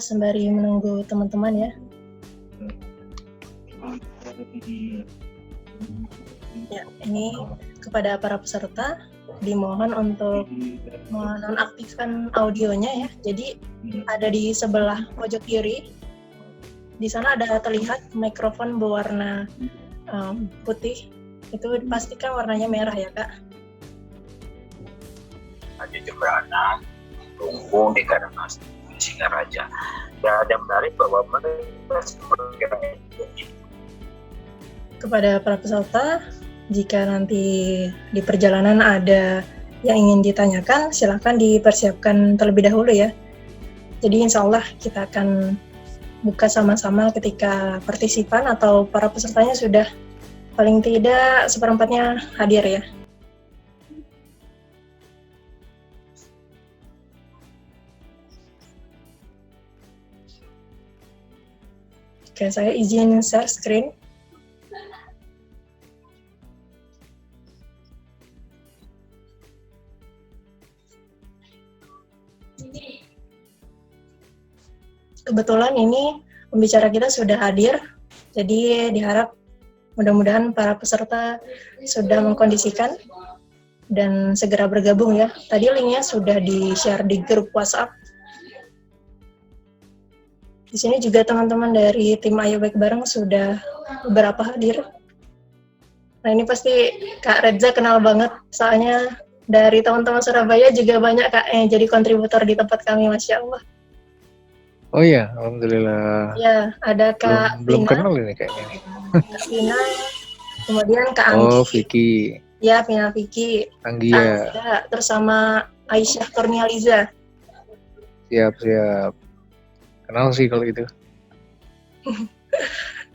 sembari menunggu teman-teman ya. Ya, ini kepada para peserta dimohon untuk menonaktifkan audionya ya. Jadi ada di sebelah pojok kiri. Di sana ada terlihat mikrofon berwarna putih. Itu pastikan warnanya merah ya, Kak. Ada Jembrana, Lumbung di Karangasem, Singaraja. Dan ada menarik bahwa mereka sebagai kepada para peserta, jika nanti di perjalanan ada yang ingin ditanyakan, silakan dipersiapkan terlebih dahulu ya. Jadi insya Allah kita akan buka sama-sama ketika partisipan atau para pesertanya sudah paling tidak seperempatnya hadir ya. Oke, saya izin share screen. Kebetulan ini pembicara kita sudah hadir, jadi diharap mudah-mudahan para peserta sudah mengkondisikan dan segera bergabung ya. Tadi linknya sudah di-share di grup WhatsApp. Di sini juga teman-teman dari tim Ayo Baik Bareng sudah beberapa hadir. Nah ini pasti Kak Reza kenal banget, soalnya dari teman-teman Surabaya juga banyak Kak yang jadi kontributor di tempat kami, Masya Allah. Oh iya, alhamdulillah. Ya, ada Kak belum Vina, kenal ini kayaknya. Kak Vina, kemudian Kak Anggi. Oh, Vicky. Ya, Vina Vicky. Anggia. Terus sama Aisyah Kurnializa. Siap. Kenal sih kalau itu.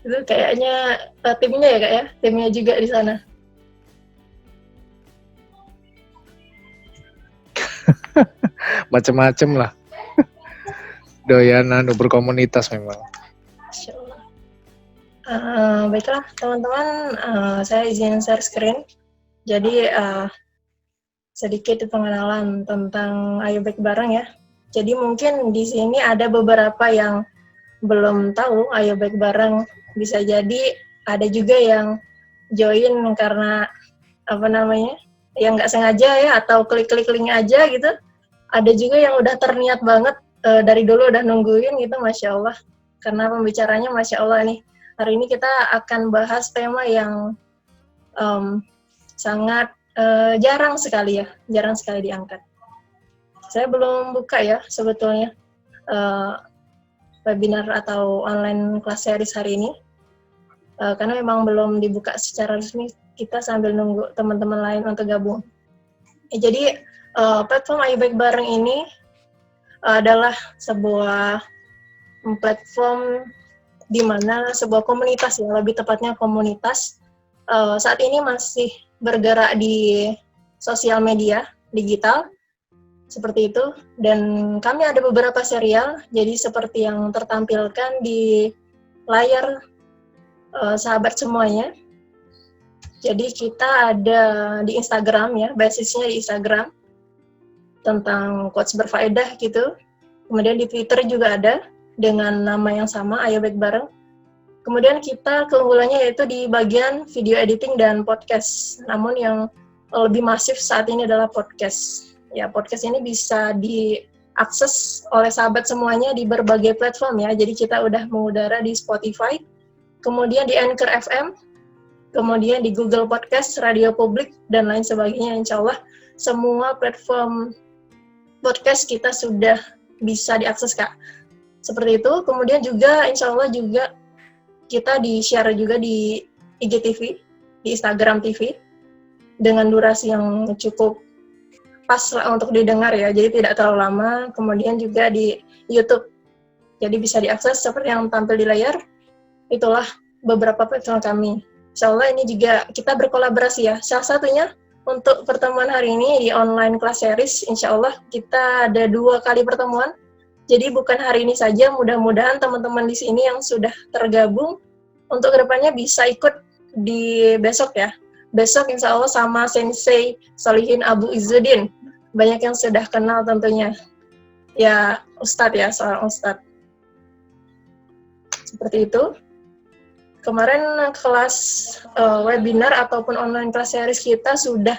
Itu kayaknya timnya ya Kak ya? Timnya juga di sana. Macem-macem lah. Doyan berkomunitas memang. Masya Allah. Baiklah teman-teman, saya izin share screen. Jadi sedikit pengenalan tentang Ayo Baik Bareng ya. Jadi mungkin di sini ada beberapa yang belum tahu Ayo Baik Bareng. Bisa jadi ada juga yang join karena yang nggak sengaja ya, atau klik-klik link aja gitu. Ada juga yang udah terniat banget dari dulu udah nungguin gitu, Masya Allah. Karena pembicaranya Masya Allah nih. Hari ini kita akan bahas tema yang sangat jarang sekali diangkat. Saya belum buka ya sebetulnya webinar atau online class series hari ini. Karena memang belum dibuka secara resmi, kita sambil nunggu teman-teman lain untuk gabung. Jadi platform Ayo Baik Bareng ini adalah sebuah platform di mana sebuah komunitas ya, lebih tepatnya komunitas saat ini masih bergerak di sosial media digital seperti itu, dan kami ada beberapa serial, jadi seperti yang tertampilkan di layar sahabat semuanya. Jadi kita ada di Instagram ya, basisnya di Instagram tentang quotes berfaedah gitu. Kemudian di Twitter juga ada dengan nama yang sama, Ayo Baik Bareng. Kemudian kita keunggulannya yaitu di bagian video editing dan podcast. Namun yang lebih masif saat ini adalah podcast. Ya, podcast ini bisa diakses oleh sahabat semuanya di berbagai platform ya. Jadi kita udah mengudara di Spotify, kemudian di Anchor FM, kemudian di Google Podcast, Radio Publik, dan lain sebagainya. Insya Allah semua platform podcast kita sudah bisa diakses Kak. Seperti itu. Kemudian juga insya Allah juga kita di-share juga di IGTV, di Instagram TV, dengan durasi yang cukup pas lah untuk didengar ya, jadi tidak terlalu lama. Kemudian juga di YouTube, jadi bisa diakses seperti yang tampil di layar. Itulah beberapa platform kami. Insya Allah ini juga kita berkolaborasi ya. Salah satunya untuk pertemuan hari ini di online class series, insya Allah kita ada 2 kali pertemuan. Jadi bukan hari ini saja, mudah-mudahan teman-teman di sini yang sudah tergabung untuk kedepannya bisa ikut di besok ya. Besok insya Allah sama Sensei Solihin Abu Izzuddin. Banyak yang sudah kenal tentunya. Ya Ustadz ya, seorang Ustadz. Seperti itu. Kemarin kelas webinar ataupun online class series kita sudah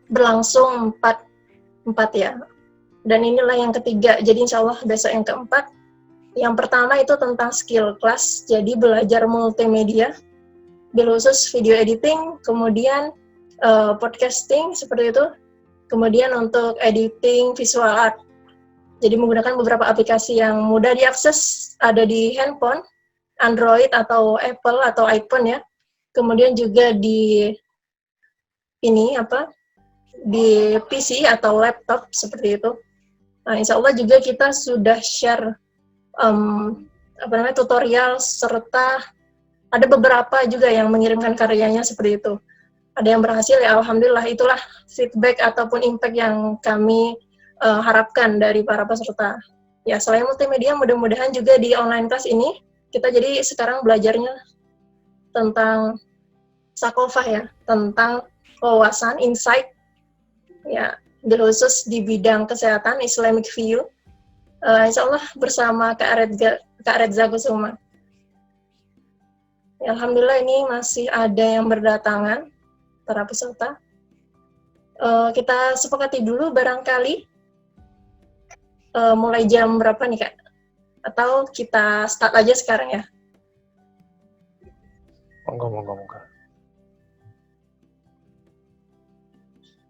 berlangsung 4 ya. Dan inilah yang ketiga, jadi insya Allah besok yang keempat. Yang pertama itu tentang skill class, jadi belajar multimedia, bil khusus video editing, kemudian podcasting, seperti itu. Kemudian untuk editing visual art. Jadi menggunakan beberapa aplikasi yang mudah diakses, ada di handphone, Android atau Apple atau iPhone ya. Kemudian juga di di PC atau laptop seperti itu. Nah, insya Allah juga kita sudah share tutorial serta ada beberapa juga yang mengirimkan karyanya seperti itu. Ada yang berhasil ya, alhamdulillah. Itulah feedback ataupun impact yang kami harapkan dari para peserta. Ya, selain multimedia, mudah-mudahan juga di online class ini kita jadi sekarang belajarnya tentang sakofah ya, tentang wawasan, insight, ya, khusus di bidang kesehatan, Islamic view, insya Allah bersama Kak Redza Kusuma. Ya, alhamdulillah ini masih ada yang berdatangan, para peserta. Kita sepakati dulu barangkali, mulai jam berapa nih Kak? Atau kita start aja sekarang ya? Monggo.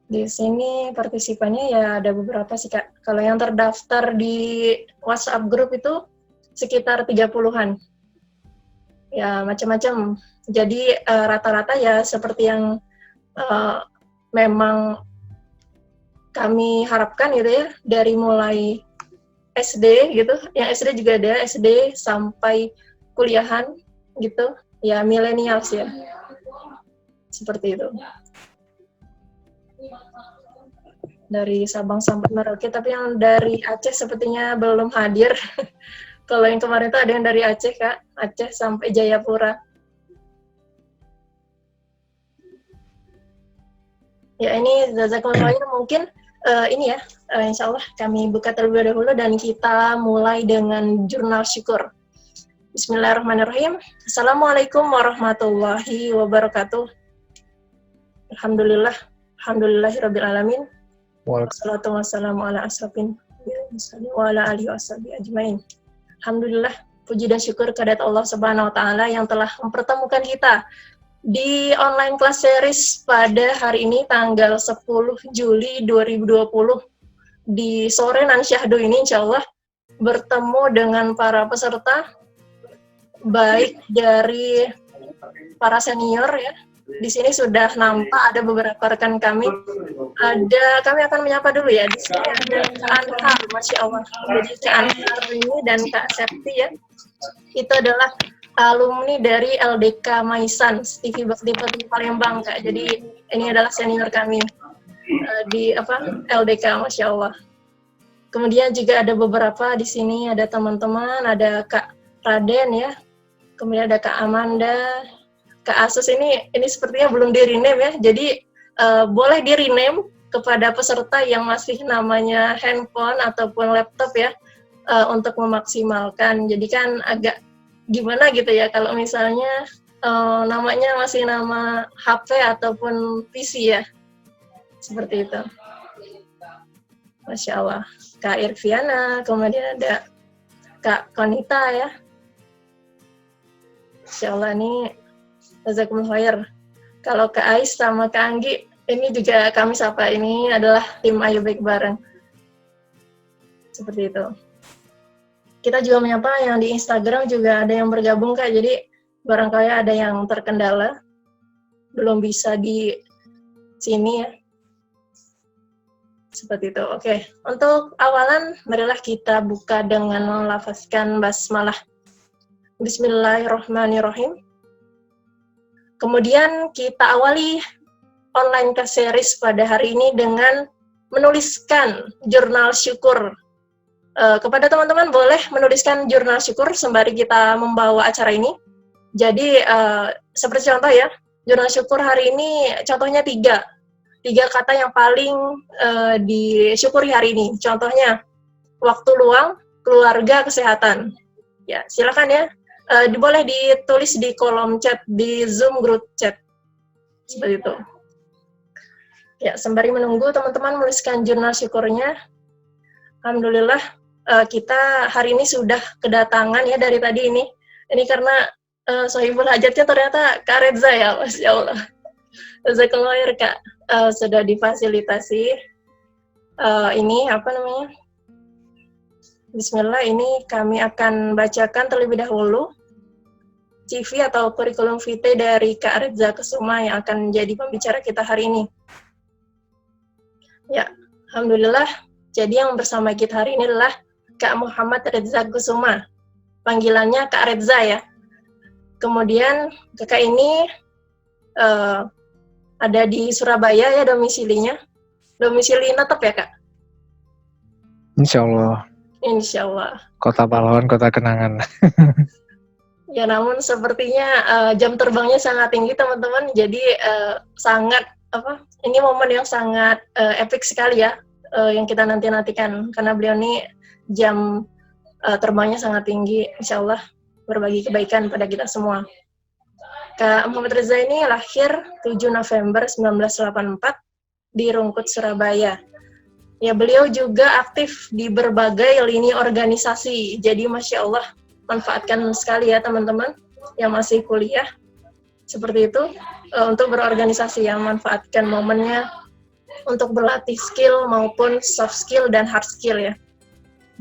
Di sini partisipannya ya ada beberapa sih Kak. Kalau yang terdaftar di WhatsApp group itu sekitar 30-an. Ya macam-macam. Jadi rata-rata ya seperti yang memang kami harapkan gitu ya, dari mulai SD gitu, yang SD juga ada, SD sampai kuliahan gitu, ya millennials ya, seperti itu. Dari Sabang sampai Merauke, tapi yang dari Aceh sepertinya belum hadir. Kalau yang kemarin itu ada yang dari Aceh Kak, Aceh sampai Jayapura. Ya ini jazakumullah mungkin ini ya, insya Allah kami buka terlebih dahulu dan kita mulai dengan jurnal syukur. Bismillahirrahmanirrahim. Assalamualaikum warahmatullahi wabarakatuh. Alhamdulillahirabbil alamin. Wassalatu wassalamu ala asrofin wa ala alihi washabihi ajmain. Alhamdulillah, puji dan syukur kehadirat Allah Subhanahu wa taala yang telah mempertemukan kita di online class series pada hari ini tanggal 10 Juli 2020 di sore nan syahdu ini insyaallah bertemu dengan para peserta baik dari para senior ya. Di sini sudah nampak ada beberapa rekan kami. Kami akan menyapa dulu ya. Di sini ada Kak Anhar, Masya Allah. Jadi Kak Anhar ini dan Kak Septi ya. Itu adalah alumni dari LDK Maisan, TV Bakti Palembang Kak. Jadi ini adalah senior kami di LDK, Masya Allah. Kemudian juga ada beberapa di sini, ada teman-teman, ada Kak Raden ya. Kemudian ada Kak Amanda, Kak Asus ini sepertinya belum di-rename ya. Jadi boleh di-rename kepada peserta yang masih namanya handphone ataupun laptop ya, untuk memaksimalkan. Jadi kan agak gimana gitu ya kalau misalnya namanya masih nama HP ataupun PC ya, seperti itu. Masya Allah. Kak Irviana, kemudian ada Kak Konita ya. Masya Allah ini jazakumullah khair. Kalau Kak Ais sama Kak Anggi ini juga kami sapa, ini adalah tim Ayo Baik Bareng. Seperti itu. Kita juga menyapa yang di Instagram juga ada yang bergabung Kak, jadi barangkali ada yang terkendala, belum bisa di sini ya. Seperti itu. Oke, untuk awalan marilah kita buka dengan melafazkan basmalah. Bismillahirrahmanirrahim. Kemudian kita awali online class series pada hari ini dengan menuliskan jurnal syukur. Kepada teman-teman boleh menuliskan jurnal syukur sembari kita membawa acara ini. Jadi seperti contoh ya, jurnal syukur hari ini contohnya tiga kata yang paling disyukuri hari ini. Contohnya waktu luang, keluarga, kesehatan. Ya silakan ya, boleh ditulis di kolom chat di Zoom group chat seperti itu. Ya, sembari menunggu teman-teman menuliskan jurnal syukurnya. Alhamdulillah kita hari ini sudah kedatangan ya dari tadi ini. Ini karena Sohibul Hajatnya ternyata Kak Reza ya, Masya Allah. Jazakallah khair Kak, sudah difasilitasi. Ini apa namanya? Bismillah, ini kami akan bacakan terlebih dahulu CV atau kurikulum vitae dari Kak Reza Kusuma yang akan jadi pembicara kita hari ini. Ya, Alhamdulillah. Jadi yang bersama kita hari ini adalah Kak Muhammad Reza Kusuma. Panggilannya Kak Reza ya. Kemudian kakak ini ada di Surabaya ya domisilinya. Domisili tetap ya Kak? Insya Allah. Insya Allah. Kota pahlawan, kota kenangan. Ya namun sepertinya jam terbangnya sangat tinggi teman-teman. Jadi sangat ini momen yang sangat epic sekali ya yang kita nantikan karena beliau ini jam terbangnya sangat tinggi. Insya Allah berbagi kebaikan pada kita semua. Kak Muhammad Reza ini lahir 7 November 1984 di Rungkut, Surabaya. Ya, beliau juga aktif di berbagai lini organisasi. Jadi, Masya Allah, manfaatkan sekali ya teman-teman yang masih kuliah. Seperti itu, untuk berorganisasi yang manfaatkan momennya untuk berlatih skill maupun soft skill dan hard skill ya.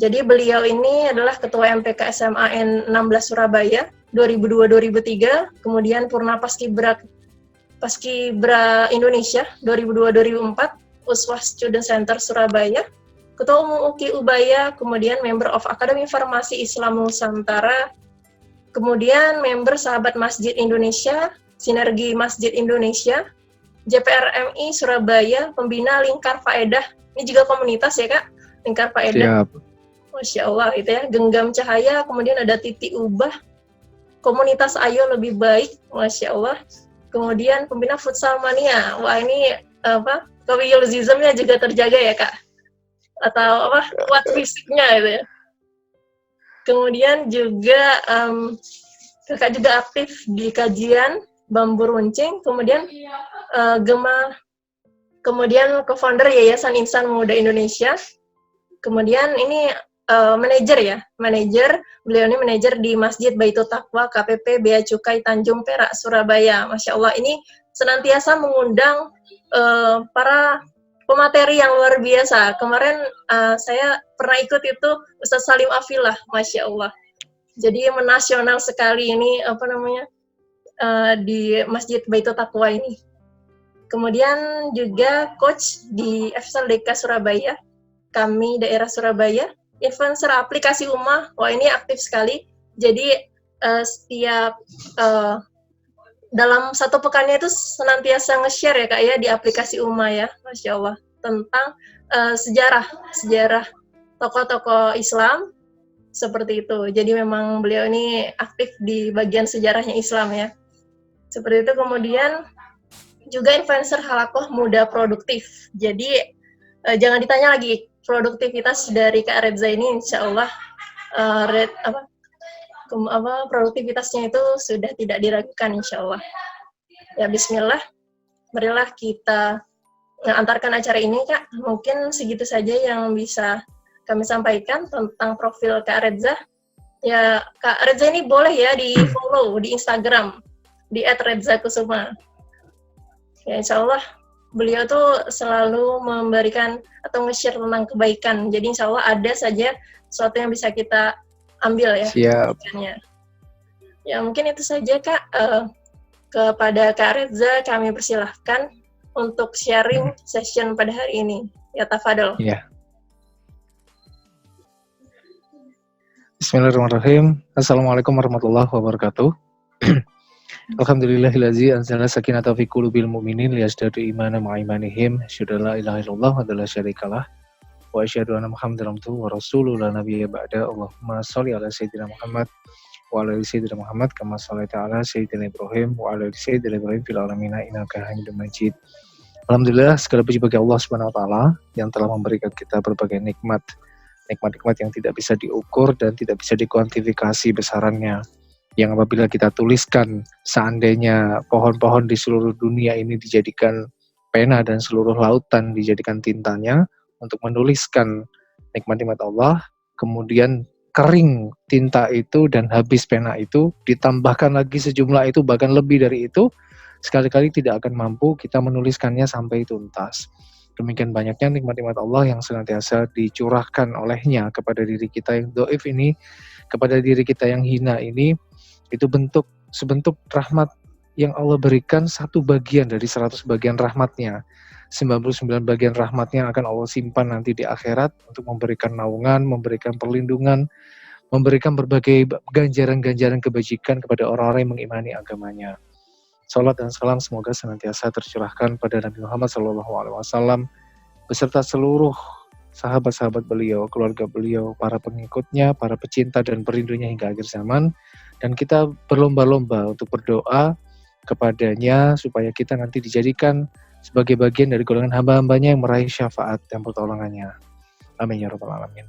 Jadi beliau ini adalah Ketua MPK SMA N16 Surabaya 2002-2003, kemudian Purna Paskibra Indonesia 2002-2004, Uswah Student Center Surabaya, Ketua Umum UKI Ubaya, kemudian member of Akademi Farmasi Islam Nusantara, kemudian member Sahabat Masjid Indonesia, Sinergi Masjid Indonesia, JPRMI Surabaya, pembina Lingkar Faedah, ini juga komunitas ya Kak, Lingkar Faedah. Siap. Masya Allah itu ya, Genggam Cahaya, kemudian ada Titik Ubah, komunitas Ayo Lebih Baik, Masya Allah. Kemudian pembina Futsal Mania, wah ini kawiyulzismnya juga terjaga ya Kak, atau kuat fisiknya gitu ya. Kemudian juga Kakak juga aktif di kajian Bambu Runcing, kemudian kemudian co-founder Yayasan Insan Muda Indonesia. Kemudian ini manajer, beliau ini manajer di Masjid Baitul Taqwa KPP Bea Cukai Tanjung Perak Surabaya. Masya Allah, ini senantiasa mengundang para pemateri yang luar biasa. Kemarin saya pernah ikut itu Ustaz Salim Afilah, Masya Allah. Jadi menasional sekali ini di Masjid Baitul Taqwa ini. Kemudian juga coach di FSL DK Surabaya, kami daerah Surabaya. Influencer aplikasi Ummah, wah ini aktif sekali. Jadi setiap dalam satu pekannya itu senantiasa nge-share ya Kak ya di aplikasi Ummah ya, Masya Allah, tentang sejarah tokoh-tokoh Islam seperti itu. Jadi memang beliau ini aktif di bagian sejarahnya Islam ya. Seperti itu. Kemudian juga influencer Halakoh Muda Produktif. Jadi jangan ditanya lagi, produktivitas dari Kak Reza ini insya Allah produktivitasnya itu sudah tidak diragukan insya Allah. Ya bismillah, marilah kita antarkan acara ini Kak. Mungkin segitu saja yang bisa kami sampaikan tentang profil Kak Reza. Ya Kak Reza ini boleh ya di follow di Instagram di @redzakusuma. Ya insya Allah beliau tuh selalu memberikan atau nge-share tentang kebaikan. Jadi insya Allah ada saja sesuatu yang bisa kita ambil ya. Siap. Ya mungkin itu saja Kak. Kepada Kak Reza kami persilahkan untuk sharing session pada hari ini. Ya tafadhol. Iya. Bismillahirrahmanirrahim. Assalamualaikum warahmatullahi wabarakatuh. Alhamdulillahillazi anzala sakinata fi qulubil mu'minin liyazdadu imanan ma'a imanihim. Asyhadu an la ilaha illallah wa la syarikalah wa asyhadu anna Muhammadan abduhu wa rasuluhu la nabiyya ba'da. Allahumma shalli ala sayyidina Muhammad wa ala ali sayyidina Muhammad kama shallaita ala sayyidina Ibrahim wa ala ali sayyidina Ibrahim fil alamin innaka Hamidum Majid. Alhamdulillah, segala puji bagi Allah Subhanahu wa taala yang telah memberikan kita berbagai nikmat yang tidak bisa diukur dan tidak bisa dikuantifikasi besarannya, yang apabila kita tuliskan, seandainya pohon-pohon di seluruh dunia ini dijadikan pena dan seluruh lautan dijadikan tintanya untuk menuliskan nikmat-nikmat Allah, kemudian kering tinta itu dan habis pena itu, ditambahkan lagi sejumlah itu bahkan lebih dari itu, sekali-kali tidak akan mampu kita menuliskannya sampai tuntas. Demikian banyaknya nikmat-nikmat Allah yang senantiasa dicurahkan olehnya kepada diri kita yang dhaif ini, kepada diri kita yang hina ini, itu sebentuk rahmat yang Allah berikan, satu bagian dari 100 bagian rahmatnya. 99 bagian rahmatnya akan Allah simpan nanti di akhirat untuk memberikan naungan, memberikan perlindungan, memberikan berbagai ganjaran-ganjaran kebajikan kepada orang-orang yang mengimani agamanya. Salat dan salam semoga senantiasa tercurahkan pada Nabi Muhammad SAW beserta seluruh sahabat-sahabat beliau, keluarga beliau, para pengikutnya, para pecinta dan perindunya hingga akhir zaman. Dan kita berlomba-lomba untuk berdoa kepadanya supaya kita nanti dijadikan sebagai bagian dari golongan hamba-hambanya yang meraih syafaat dan pertolongannya. Amin ya rabbal alamin.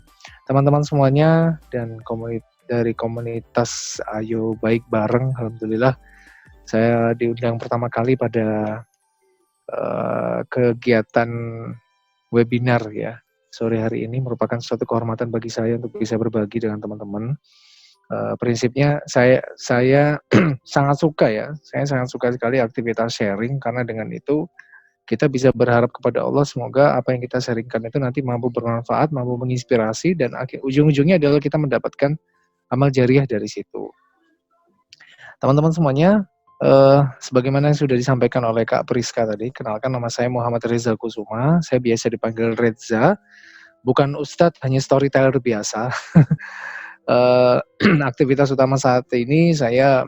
Teman-teman semuanya dan dari komunitas Ayo Baik Bareng, alhamdulillah saya diundang pertama kali pada kegiatan webinar ya sore hari ini, merupakan suatu kehormatan bagi saya untuk bisa berbagi dengan teman-teman. Prinsipnya saya sangat suka ya, saya sangat suka sekali aktivitas sharing, karena dengan itu kita bisa berharap kepada Allah semoga apa yang kita sharingkan itu nanti mampu bermanfaat, mampu menginspirasi, dan ujung-ujungnya adalah kita mendapatkan amal jariah dari situ. Teman-teman semuanya, sebagaimana yang sudah disampaikan oleh Kak Priska tadi, kenalkan nama saya Muhammad Reza Kusuma, saya biasa dipanggil Reza, bukan Ustadz, hanya storyteller biasa. Aktivitas utama saat ini saya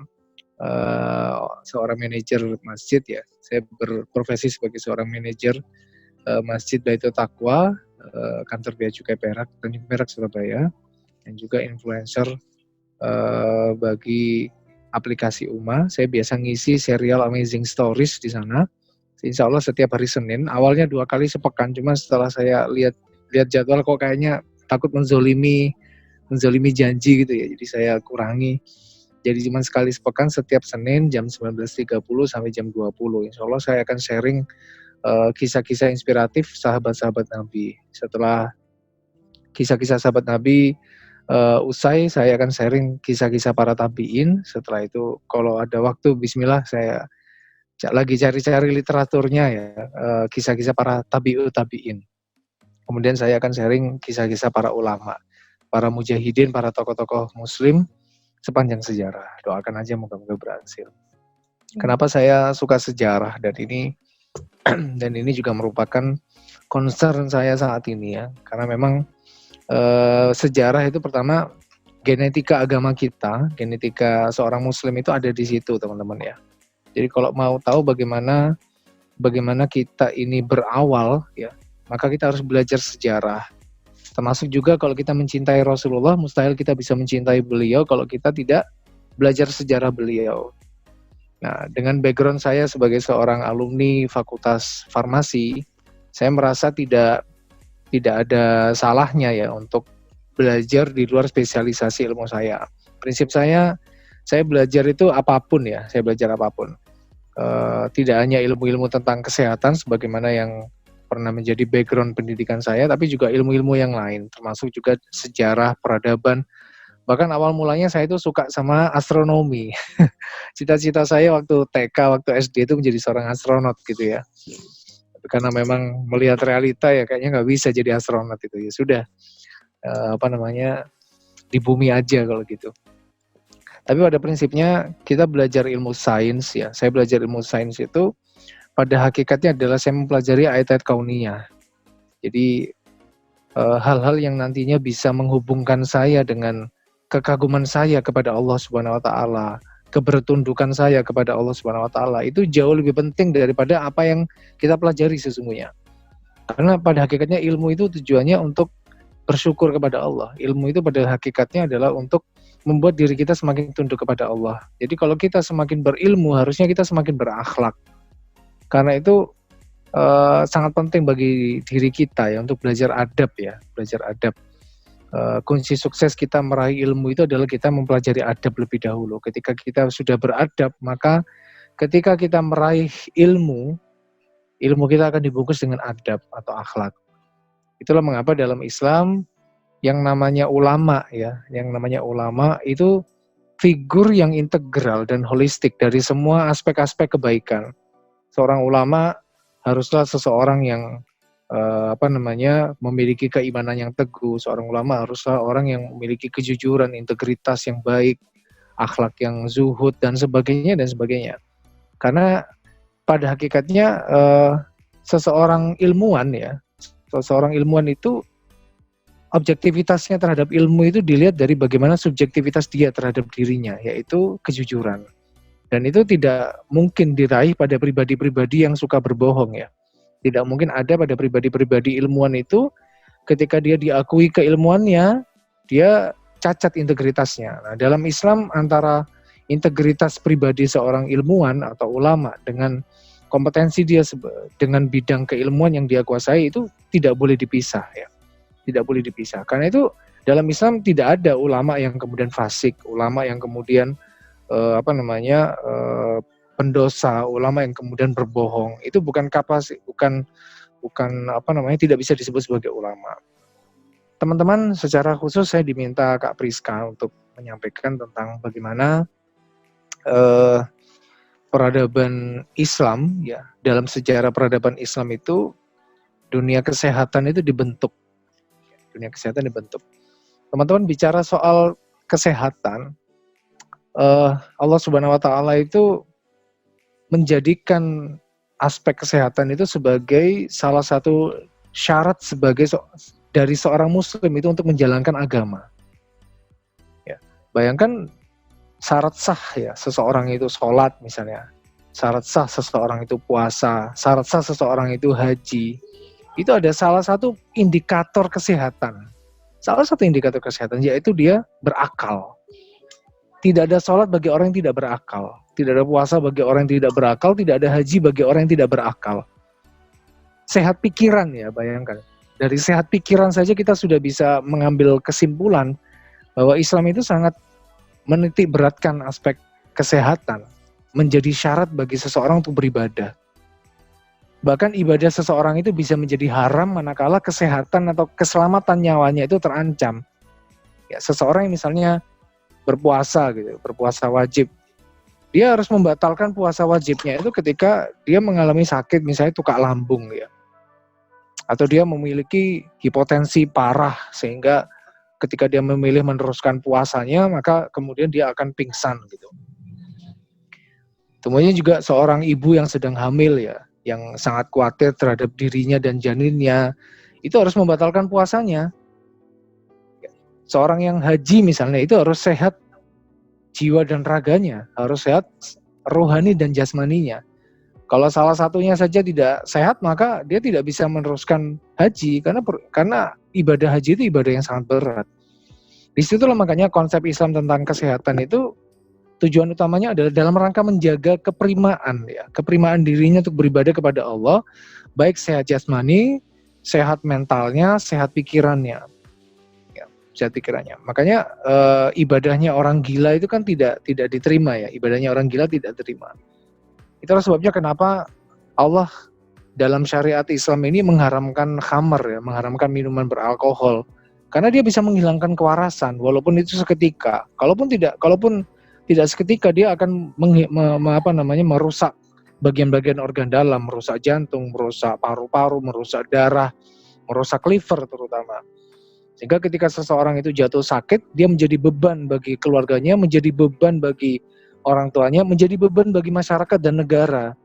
seorang manajer masjid ya. Saya berprofesi sebagai seorang manajer Masjid Baitul Taqwa, kantor Bea Cukai Perak, Tanjung Perak, Surabaya, dan juga influencer bagi aplikasi UMA. Saya biasa ngisi serial Amazing Stories di sana. Insya Allah setiap hari Senin. Awalnya 2 kali sepekan, cuma setelah saya lihat jadwal kok kayaknya takut menzolimi janji gitu ya. Jadi saya kurangi. Jadi cuma sekali sepekan setiap Senin jam 19.30 sampai jam 20. Insya Allah saya akan sharing kisah-kisah inspiratif sahabat-sahabat Nabi. Setelah kisah-kisah sahabat Nabi usai, saya akan sharing kisah-kisah para tabi'in. Setelah itu kalau ada waktu, bismillah, saya lagi cari-cari literaturnya ya, kisah-kisah para tabi'in. Kemudian saya akan sharing kisah-kisah para ulama, para mujahidin, para tokoh-tokoh muslim sepanjang sejarah. Doakan aja moga-moga berhasil. Kenapa saya suka sejarah, dan ini juga merupakan concern saya saat ini ya, karena memang sejarah itu pertama genetika agama kita, genetika seorang muslim itu ada di situ teman-teman ya. Jadi kalau mau tahu bagaimana kita ini berawal ya, maka kita harus belajar sejarah. Termasuk juga kalau kita mencintai Rasulullah, mustahil kita bisa mencintai beliau kalau kita tidak belajar sejarah beliau. Nah, dengan background saya sebagai seorang alumni Fakultas Farmasi, saya merasa tidak ada salahnya ya untuk belajar di luar spesialisasi ilmu saya. Prinsip saya belajar itu apapun ya, saya belajar apapun. Tidak hanya ilmu-ilmu tentang kesehatan sebagaimana yang pernah menjadi background pendidikan saya, tapi juga ilmu-ilmu yang lain, termasuk juga sejarah, peradaban. Bahkan awal mulanya saya itu suka sama astronomi. Cita-cita saya waktu TK, waktu SD itu menjadi seorang astronot gitu ya. Karena memang melihat realita ya kayaknya nggak bisa jadi astronot itu, ya sudah di bumi aja kalau gitu. Tapi pada prinsipnya kita belajar ilmu sains ya. Saya belajar ilmu sains itu pada hakikatnya adalah saya mempelajari ayat-ayat kauniyah. Jadi hal-hal yang nantinya bisa menghubungkan saya dengan kekaguman saya kepada Allah Subhanahu wa taala, kebertundukan saya kepada Allah Subhanahu wa taala, itu jauh lebih penting daripada apa yang kita pelajari sesungguhnya. Karena pada hakikatnya ilmu itu tujuannya untuk bersyukur kepada Allah. Ilmu itu pada hakikatnya adalah untuk membuat diri kita semakin tunduk kepada Allah. Jadi kalau kita semakin berilmu, harusnya kita semakin berakhlak. Karena itu sangat penting bagi diri kita ya untuk belajar adab ya, belajar adab. kunci sukses kita meraih ilmu itu adalah kita mempelajari adab lebih dahulu. Ketika kita sudah beradab, maka ketika kita meraih ilmu kita akan dibungkus dengan adab atau akhlak. Itulah mengapa dalam Islam yang namanya ulama itu figur yang integral dan holistik dari semua aspek-aspek kebaikan. Seorang ulama haruslah seseorang yang memiliki keimanan yang teguh. Seorang ulama haruslah orang yang memiliki kejujuran, integritas yang baik, akhlak yang zuhud dan sebagainya. Karena pada hakikatnya seseorang ilmuwan itu objektivitasnya terhadap ilmu itu dilihat dari bagaimana subjektivitas dia terhadap dirinya, yaitu kejujuran. Dan itu tidak mungkin diraih pada pribadi-pribadi yang suka berbohong ya. Tidak mungkin ada pada pribadi-pribadi ilmuwan itu ketika dia diakui keilmuannya, dia cacat integritasnya. Nah, dalam Islam antara integritas pribadi seorang ilmuwan atau ulama dengan kompetensi dia dengan bidang keilmuan yang dia kuasai itu tidak boleh dipisah ya. Tidak boleh dipisah. Karena itu dalam Islam tidak ada ulama yang kemudian fasik, ulama yang kemudian pendosa, ulama yang kemudian berbohong. Itu bukan tidak bisa disebut sebagai ulama. Teman-teman, secara khusus saya diminta Kak Priska untuk menyampaikan tentang bagaimana peradaban Islam ya. Dalam sejarah peradaban Islam itu dunia kesehatan itu dibentuk. Teman-teman bicara soal kesehatan, Allah Subhanahu wa taala itu menjadikan aspek kesehatan itu sebagai salah satu syarat dari seorang muslim itu untuk menjalankan agama. Ya, bayangkan syarat sah ya seseorang itu sholat misalnya, syarat sah seseorang itu puasa, syarat sah seseorang itu haji. Itu ada salah satu indikator kesehatan. Salah satu indikator kesehatan yaitu dia berakal. Tidak ada sholat bagi orang yang tidak berakal. Tidak ada puasa bagi orang yang tidak berakal. Tidak ada haji bagi orang yang tidak berakal. Sehat pikiran ya, bayangkan. Dari sehat pikiran saja kita sudah bisa mengambil kesimpulan bahwa Islam itu sangat menitik beratkan aspek kesehatan. Menjadi syarat bagi seseorang untuk beribadah. Bahkan ibadah seseorang itu bisa menjadi haram manakala kesehatan atau keselamatan nyawanya itu terancam. Ya, seseorang yang misalnya berpuasa wajib, dia harus membatalkan puasa wajibnya itu ketika dia mengalami sakit, misalnya tukak lambung ya, atau dia memiliki hipotensi parah sehingga ketika dia memilih meneruskan puasanya maka kemudian dia akan pingsan gitu. Kemudian juga seorang ibu yang sedang hamil ya, yang sangat khawatir terhadap dirinya dan janinnya, itu harus membatalkan puasanya. Seorang yang haji misalnya itu harus sehat jiwa dan raganya, harus sehat rohani dan jasmaninya. Kalau salah satunya saja tidak sehat, maka dia tidak bisa meneruskan haji karena ibadah haji itu ibadah yang sangat berat. Disitulah makanya konsep Islam tentang kesehatan itu tujuan utamanya adalah dalam rangka menjaga keprimaan ya, keprimaan dirinya untuk beribadah kepada Allah, baik sehat jasmani, sehat mentalnya, sehat pikirannya. Sehat pikirannya. Makanya ibadahnya orang gila itu kan tidak diterima ya. Ibadahnya orang gila tidak diterima. Itulah sebabnya kenapa Allah dalam syariat Islam ini mengharamkan khamar ya, mengharamkan minuman beralkohol. Karena dia bisa menghilangkan kewarasan walaupun itu seketika. Kalaupun tidak seketika dia akan merusak bagian-bagian organ dalam, merusak jantung, merusak paru-paru, merusak darah, merusak liver terutama. Sehingga ketika seseorang itu jatuh sakit, dia menjadi beban bagi keluarganya, menjadi beban bagi orang tuanya, menjadi beban bagi masyarakat dan negara.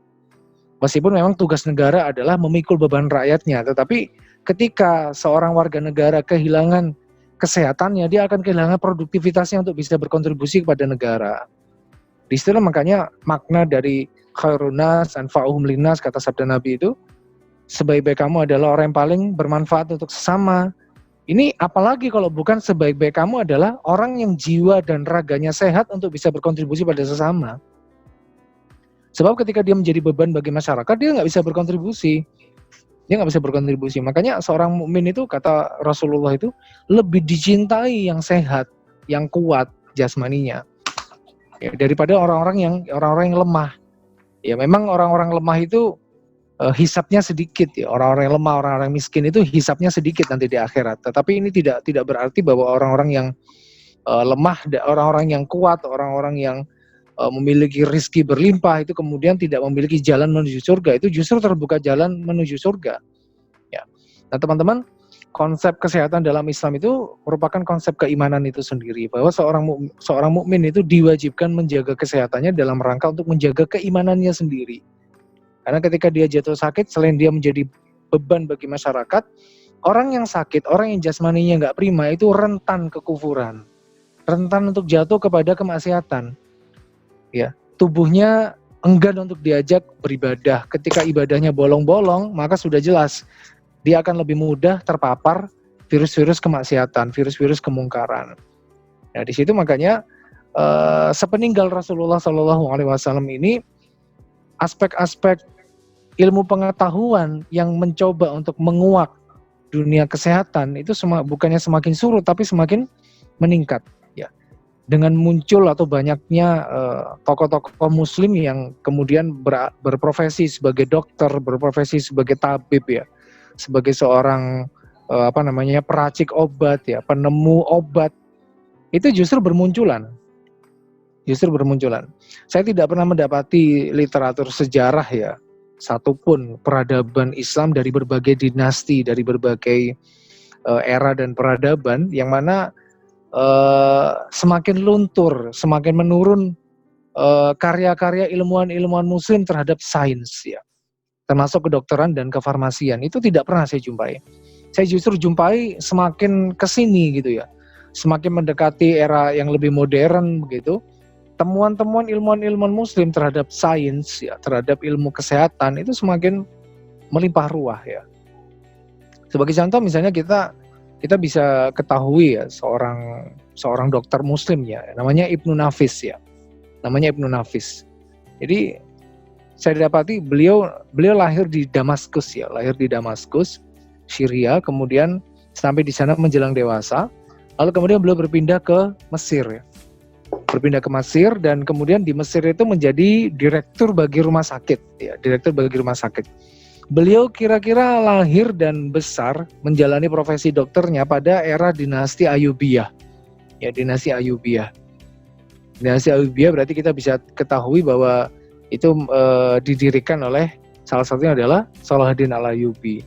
Meskipun memang tugas negara adalah memikul beban rakyatnya, tetapi ketika seorang warga negara kehilangan kesehatannya, dia akan kehilangan produktivitasnya untuk bisa berkontribusi kepada negara. Di situ makanya makna dari khairun nas anfa'uhum linnas, kata sabda Nabi itu, sebaik-baik kamu adalah orang yang paling bermanfaat untuk sesama. Ini apalagi kalau bukan sebaik-baik kamu adalah orang yang jiwa dan raganya sehat untuk bisa berkontribusi pada sesama. Sebab ketika dia menjadi beban bagi masyarakat, dia nggak bisa berkontribusi. Dia nggak bisa berkontribusi. Makanya seorang mukmin itu, kata Rasulullah itu, lebih dicintai yang sehat, yang kuat jasmaninya, ya, daripada orang-orang yang lemah. Ya memang orang-orang lemah itu hisapnya sedikit ya. Orang-orang yang lemah, orang-orang miskin itu hisapnya sedikit nanti di akhirat. Tetapi ini tidak berarti bahwa orang-orang yang lemah, orang-orang yang kuat, orang-orang yang memiliki rizki berlimpah itu kemudian tidak memiliki jalan menuju surga. Itu justru terbuka jalan menuju surga. Ya. Nah teman-teman, konsep kesehatan dalam Islam itu merupakan konsep keimanan itu sendiri, bahwa seorang mukmin itu diwajibkan menjaga kesehatannya dalam rangka untuk menjaga keimanannya sendiri. Karena ketika dia jatuh sakit, selain dia menjadi beban bagi masyarakat, orang yang sakit, orang yang jasmaninya nggak prima itu rentan kekufuran, rentan untuk jatuh kepada kemaksiatan. Ya, tubuhnya enggan untuk diajak beribadah. Ketika ibadahnya bolong-bolong, maka sudah jelas dia akan lebih mudah terpapar virus-virus kemaksiatan, virus-virus kemungkaran. Nah, di situ makanya sepeninggal Rasulullah SAW ini, aspek-aspek ilmu pengetahuan yang mencoba untuk menguak dunia kesehatan itu bukannya semakin surut, tapi semakin meningkat. Dengan muncul atau banyaknya tokoh-tokoh muslim yang kemudian berprofesi sebagai dokter, berprofesi sebagai tabib ya, sebagai seorang peracik obat ya, penemu obat, itu justru bermunculan. Saya tidak pernah mendapati literatur sejarah ya, satupun peradaban Islam dari berbagai dinasti, dari berbagai era dan peradaban, yang mana semakin luntur, semakin menurun karya-karya ilmuwan-ilmuwan muslim terhadap sains ya, termasuk kedokteran dan kefarmasian. Itu tidak pernah saya jumpai. Saya justru jumpai semakin kesini gitu ya, semakin mendekati era yang lebih modern begitu, temuan-temuan ilmuwan-ilmuwan muslim terhadap sains ya, terhadap ilmu kesehatan itu semakin melimpah ruah ya. Sebagai contoh misalnya kita bisa ketahui ya seorang dokter muslim ya, namanya Ibnu Nafis ya. Jadi saya dapati beliau lahir di Damaskus ya, Syria, kemudian sampai di sana menjelang dewasa. Lalu kemudian beliau berpindah ke Mesir ya. Dan kemudian di Mesir itu menjadi direktur bagi rumah sakit ya, Beliau kira-kira lahir dan besar menjalani profesi dokternya pada era dinasti Ayyubiyah. Ya, dinasti Ayyubiyah berarti kita bisa ketahui bahwa itu didirikan oleh salah satunya adalah Salahuddin Al-Ayyubi.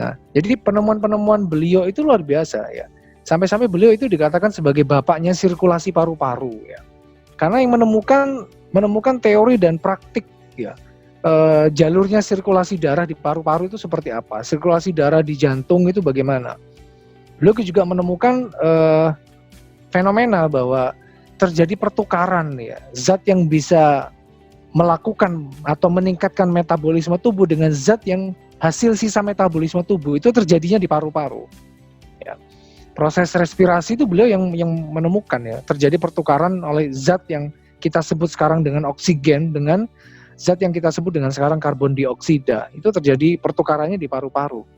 Nah, jadi penemuan-penemuan beliau itu luar biasa ya. Sampai-sampai beliau itu dikatakan sebagai bapaknya sirkulasi paru-paru ya. Karena yang menemukan teori dan praktik ya. Jalurnya sirkulasi darah di paru-paru itu seperti apa, sirkulasi darah di jantung itu bagaimana. Beliau juga menemukan fenomena bahwa terjadi pertukaran ya, zat yang bisa melakukan atau meningkatkan metabolisme tubuh dengan zat yang hasil sisa metabolisme tubuh itu terjadinya di paru-paru. Ya. Proses respirasi itu beliau yang menemukan ya, terjadi pertukaran oleh zat yang kita sebut sekarang dengan oksigen dengan zat yang kita sebut dengan sekarang karbon dioksida, itu terjadi pertukarannya di paru-paru.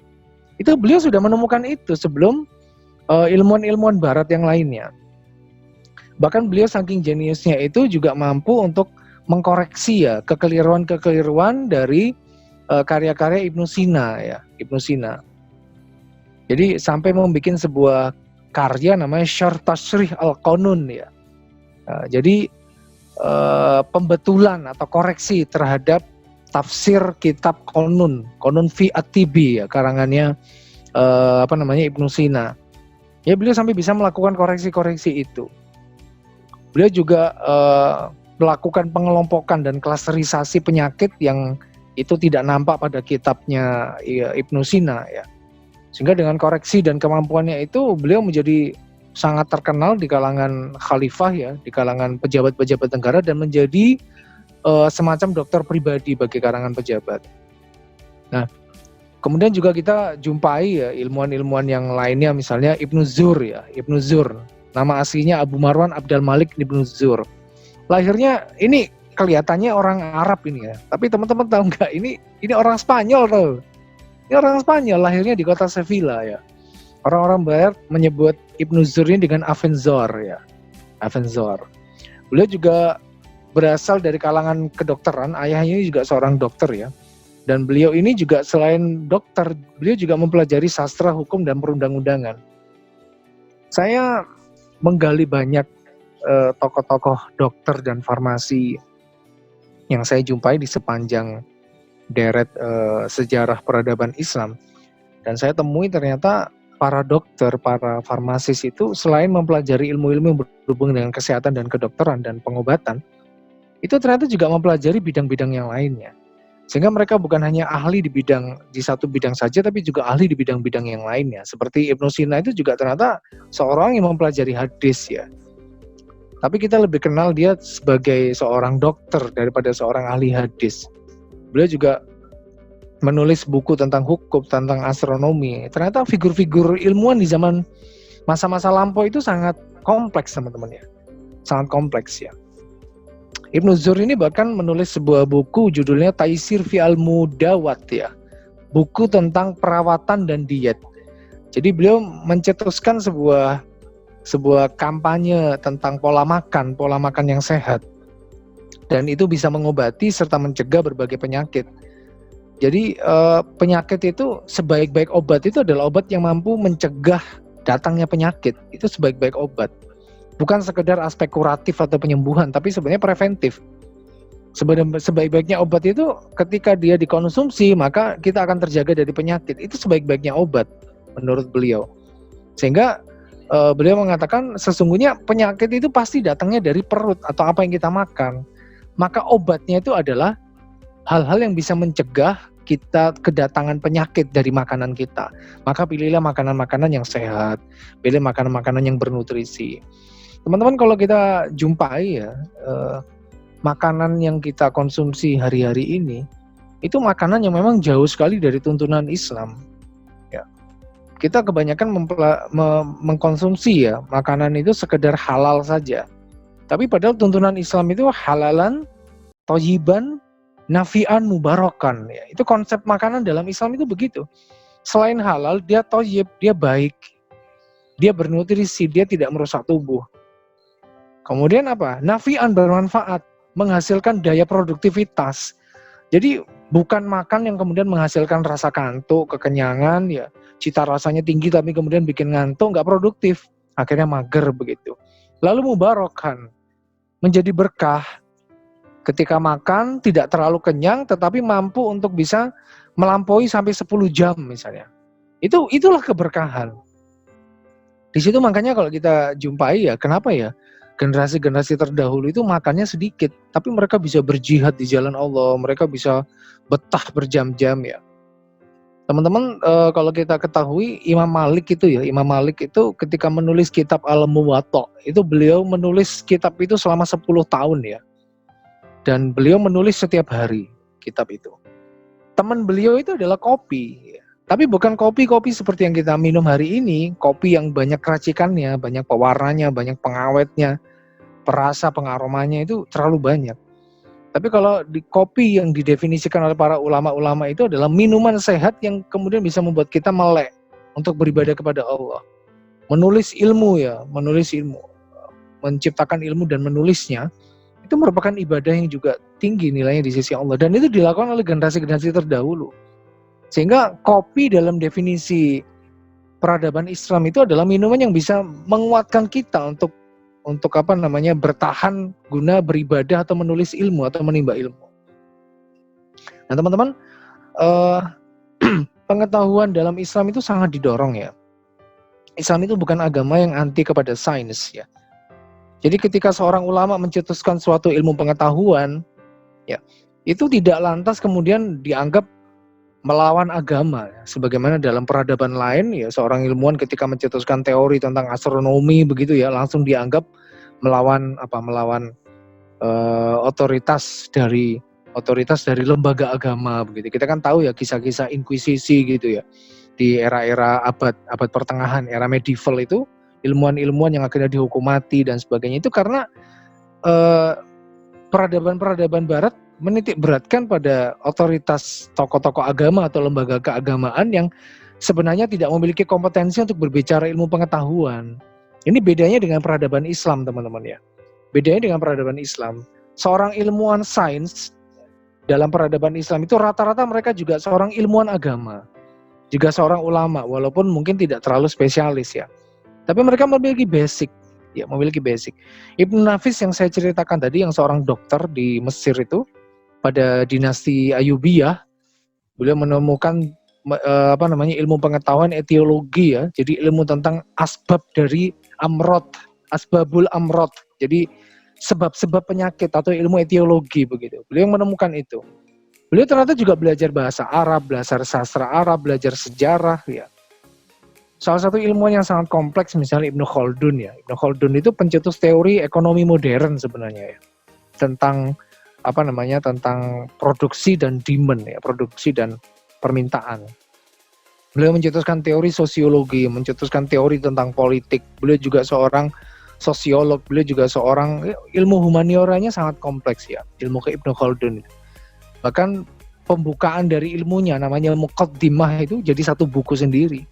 Itu beliau sudah menemukan itu sebelum ilmuwan-ilmuwan barat yang lainnya. Bahkan beliau saking jeniusnya itu juga mampu untuk mengkoreksi ya kekeliruan-kekeliruan dari karya-karya Ibnu Sina ya, Jadi sampai membuat sebuah karya namanya Syarh Tashrih Al-Qanun ya. Jadi pembetulan atau koreksi terhadap tafsir kitab Qanun fi at-Tibi ya, karangannya Ibnu Sina. Ya, beliau sampai bisa melakukan koreksi-koreksi itu. Beliau juga melakukan pengelompokan dan klasterisasi penyakit yang itu tidak nampak pada kitabnya Ibnu Sina ya. Sehingga dengan koreksi dan kemampuannya itu beliau menjadi sangat terkenal di kalangan khalifah ya, di kalangan pejabat-pejabat negara, dan menjadi semacam dokter pribadi bagi kalangan pejabat. Nah, kemudian juga kita jumpai ya ilmuwan-ilmuwan yang lainnya, misalnya Ibnu Zur. Nama aslinya Abu Marwan Abdul Malik Ibnu Zur. Lahirnya ini kelihatannya orang Arab ini ya, tapi teman-teman tahu nggak, ini orang Spanyol tuh. Ini orang Spanyol, lahirnya di kota Sevilla ya. Orang-orang Barat menyebut Ibnu Zur ini dengan Avenzoar ya. Avenzoar. Beliau juga berasal dari kalangan kedokteran, ayahnya juga seorang dokter ya. Dan beliau ini juga selain dokter, beliau juga mempelajari sastra, hukum, dan perundang-undangan. Saya menggali banyak tokoh-tokoh dokter dan farmasi yang saya jumpai di sepanjang deret sejarah peradaban Islam. Dan saya temui ternyata para dokter, para farmasis itu selain mempelajari ilmu-ilmu yang berhubungan dengan kesehatan dan kedokteran dan pengobatan, itu ternyata juga mempelajari bidang-bidang yang lainnya. Sehingga mereka bukan hanya ahli di satu bidang saja, tapi juga ahli di bidang-bidang yang lainnya. Seperti Ibnu Sina itu juga ternyata seorang yang mempelajari hadis ya. Tapi kita lebih kenal dia sebagai seorang dokter daripada seorang ahli hadis. Beliau juga menulis buku tentang hukum, tentang astronomi. Ternyata figur-figur ilmuwan di zaman masa-masa lampau itu sangat kompleks teman-teman ya. Sangat kompleks ya. Ibnu Zur ini bahkan menulis sebuah buku judulnya Taisir fi al-Mudawat ya. Buku tentang perawatan dan diet. Jadi beliau mencetuskan sebuah kampanye tentang pola makan yang sehat. Dan itu bisa mengobati serta mencegah berbagai penyakit. Jadi penyakit itu sebaik-baik obat itu adalah obat yang mampu mencegah datangnya penyakit. Itu sebaik-baik obat. Bukan sekedar aspek kuratif atau penyembuhan, tapi sebenarnya preventif. Sebaik-baiknya obat itu ketika dia dikonsumsi, maka kita akan terjaga dari penyakit. Itu sebaik-baiknya obat menurut beliau. Sehingga beliau mengatakan sesungguhnya penyakit itu pasti datangnya dari perut atau apa yang kita makan. Maka obatnya itu adalah hal-hal yang bisa mencegah kita kedatangan penyakit dari makanan kita. Maka pilihlah makanan-makanan yang sehat, pilih makanan-makanan yang bernutrisi. Teman-teman, kalau kita jumpai ya, makanan yang kita konsumsi hari-hari ini, itu makanan yang memang jauh sekali dari tuntunan Islam. Ya. Kita kebanyakan mengkonsumsi ya, makanan itu sekedar halal saja. Tapi padahal tuntunan Islam itu halalan, thayyiban, nafi'an, mubarakan. Ya. Itu konsep makanan dalam Islam itu begitu. Selain halal, dia thayyib, dia baik. Dia bernutrisi, dia tidak merusak tubuh. Kemudian apa? Nafi'an, bermanfaat, menghasilkan daya produktivitas. Jadi bukan makan yang kemudian menghasilkan rasa kantuk, kekenyangan, ya cita rasanya tinggi tapi kemudian bikin ngantuk, nggak produktif, akhirnya mager begitu. Lalu mubarakan, menjadi berkah. Ketika makan tidak terlalu kenyang, tetapi mampu untuk bisa melampaui sampai 10 jam misalnya. Itulah keberkahan. Di situ makanya kalau kita jumpai ya, kenapa ya? Generasi-generasi terdahulu itu makannya sedikit, tapi mereka bisa berjihad di jalan Allah, mereka bisa betah berjam-jam ya. Teman-teman, kalau kita ketahui Imam Malik itu ketika menulis kitab Al-Muwatta, itu beliau menulis kitab itu selama 10 tahun ya. Dan beliau menulis setiap hari kitab itu. Teman beliau itu adalah kopi. Tapi bukan kopi-kopi seperti yang kita minum hari ini, kopi yang banyak racikannya, banyak pewarnanya, banyak pengawetnya, perasa, pengaromanya itu terlalu banyak. Tapi kalau di kopi yang didefinisikan oleh para ulama-ulama itu adalah minuman sehat yang kemudian bisa membuat kita melek untuk beribadah kepada Allah. Menulis ilmu, menciptakan ilmu dan menulisnya, itu merupakan ibadah yang juga tinggi nilainya di sisi Allah. Dan itu dilakukan oleh generasi-generasi terdahulu. Sehingga kopi dalam definisi peradaban Islam itu adalah minuman yang bisa menguatkan kita untuk bertahan guna beribadah atau menulis ilmu atau menimba ilmu. Nah teman-teman, pengetahuan dalam Islam itu sangat didorong ya. Islam itu bukan agama yang anti kepada sains ya. Jadi ketika seorang ulama mencetuskan suatu ilmu pengetahuan, ya itu tidak lantas kemudian dianggap melawan agama, sebagaimana dalam peradaban lain ya seorang ilmuwan ketika mencetuskan teori tentang astronomi begitu ya langsung dianggap melawan otoritas dari lembaga agama begitu. Kita kan tahu ya kisah-kisah inkuisisi gitu ya di era-era abad pertengahan, era medieval itu ilmuwan-ilmuwan yang akhirnya dihukum mati dan sebagainya itu karena peradaban Barat menitik beratkan pada otoritas tokoh-tokoh agama atau lembaga keagamaan yang sebenarnya tidak memiliki kompetensi untuk berbicara ilmu pengetahuan. Ini bedanya dengan peradaban Islam, teman-teman ya. Bedanya dengan peradaban Islam. Seorang ilmuwan sains dalam peradaban Islam itu rata-rata mereka juga seorang ilmuwan agama, juga seorang ulama, walaupun mungkin tidak terlalu spesialis ya. Tapi mereka memiliki basic, ya memiliki basic. Ibnu Nafis yang saya ceritakan tadi, yang seorang dokter di Mesir itu, pada dinasti Ayyubiyah, beliau menemukan ilmu pengetahuan etiologi ya, jadi ilmu tentang asbab dari amrod, asbabul amrod, jadi sebab-sebab penyakit atau ilmu etiologi begitu. Beliau menemukan itu. Beliau ternyata juga belajar bahasa Arab, belajar sastra Arab, belajar sejarah ya. Salah satu ilmuwan yang sangat kompleks misalnya Ibnu Khaldun ya. Ibnu Khaldun itu pencetus teori ekonomi modern sebenarnya ya. Tentang tentang produksi dan demand ya, produksi dan permintaan. Beliau mencetuskan teori sosiologi, mencetuskan teori tentang politik. Beliau juga seorang sosiolog, beliau juga seorang ilmu humanioranya sangat kompleks ya, ilmu ke Ibnu Khaldun. Bahkan pembukaan dari ilmunya namanya Muqaddimah itu jadi satu buku sendiri.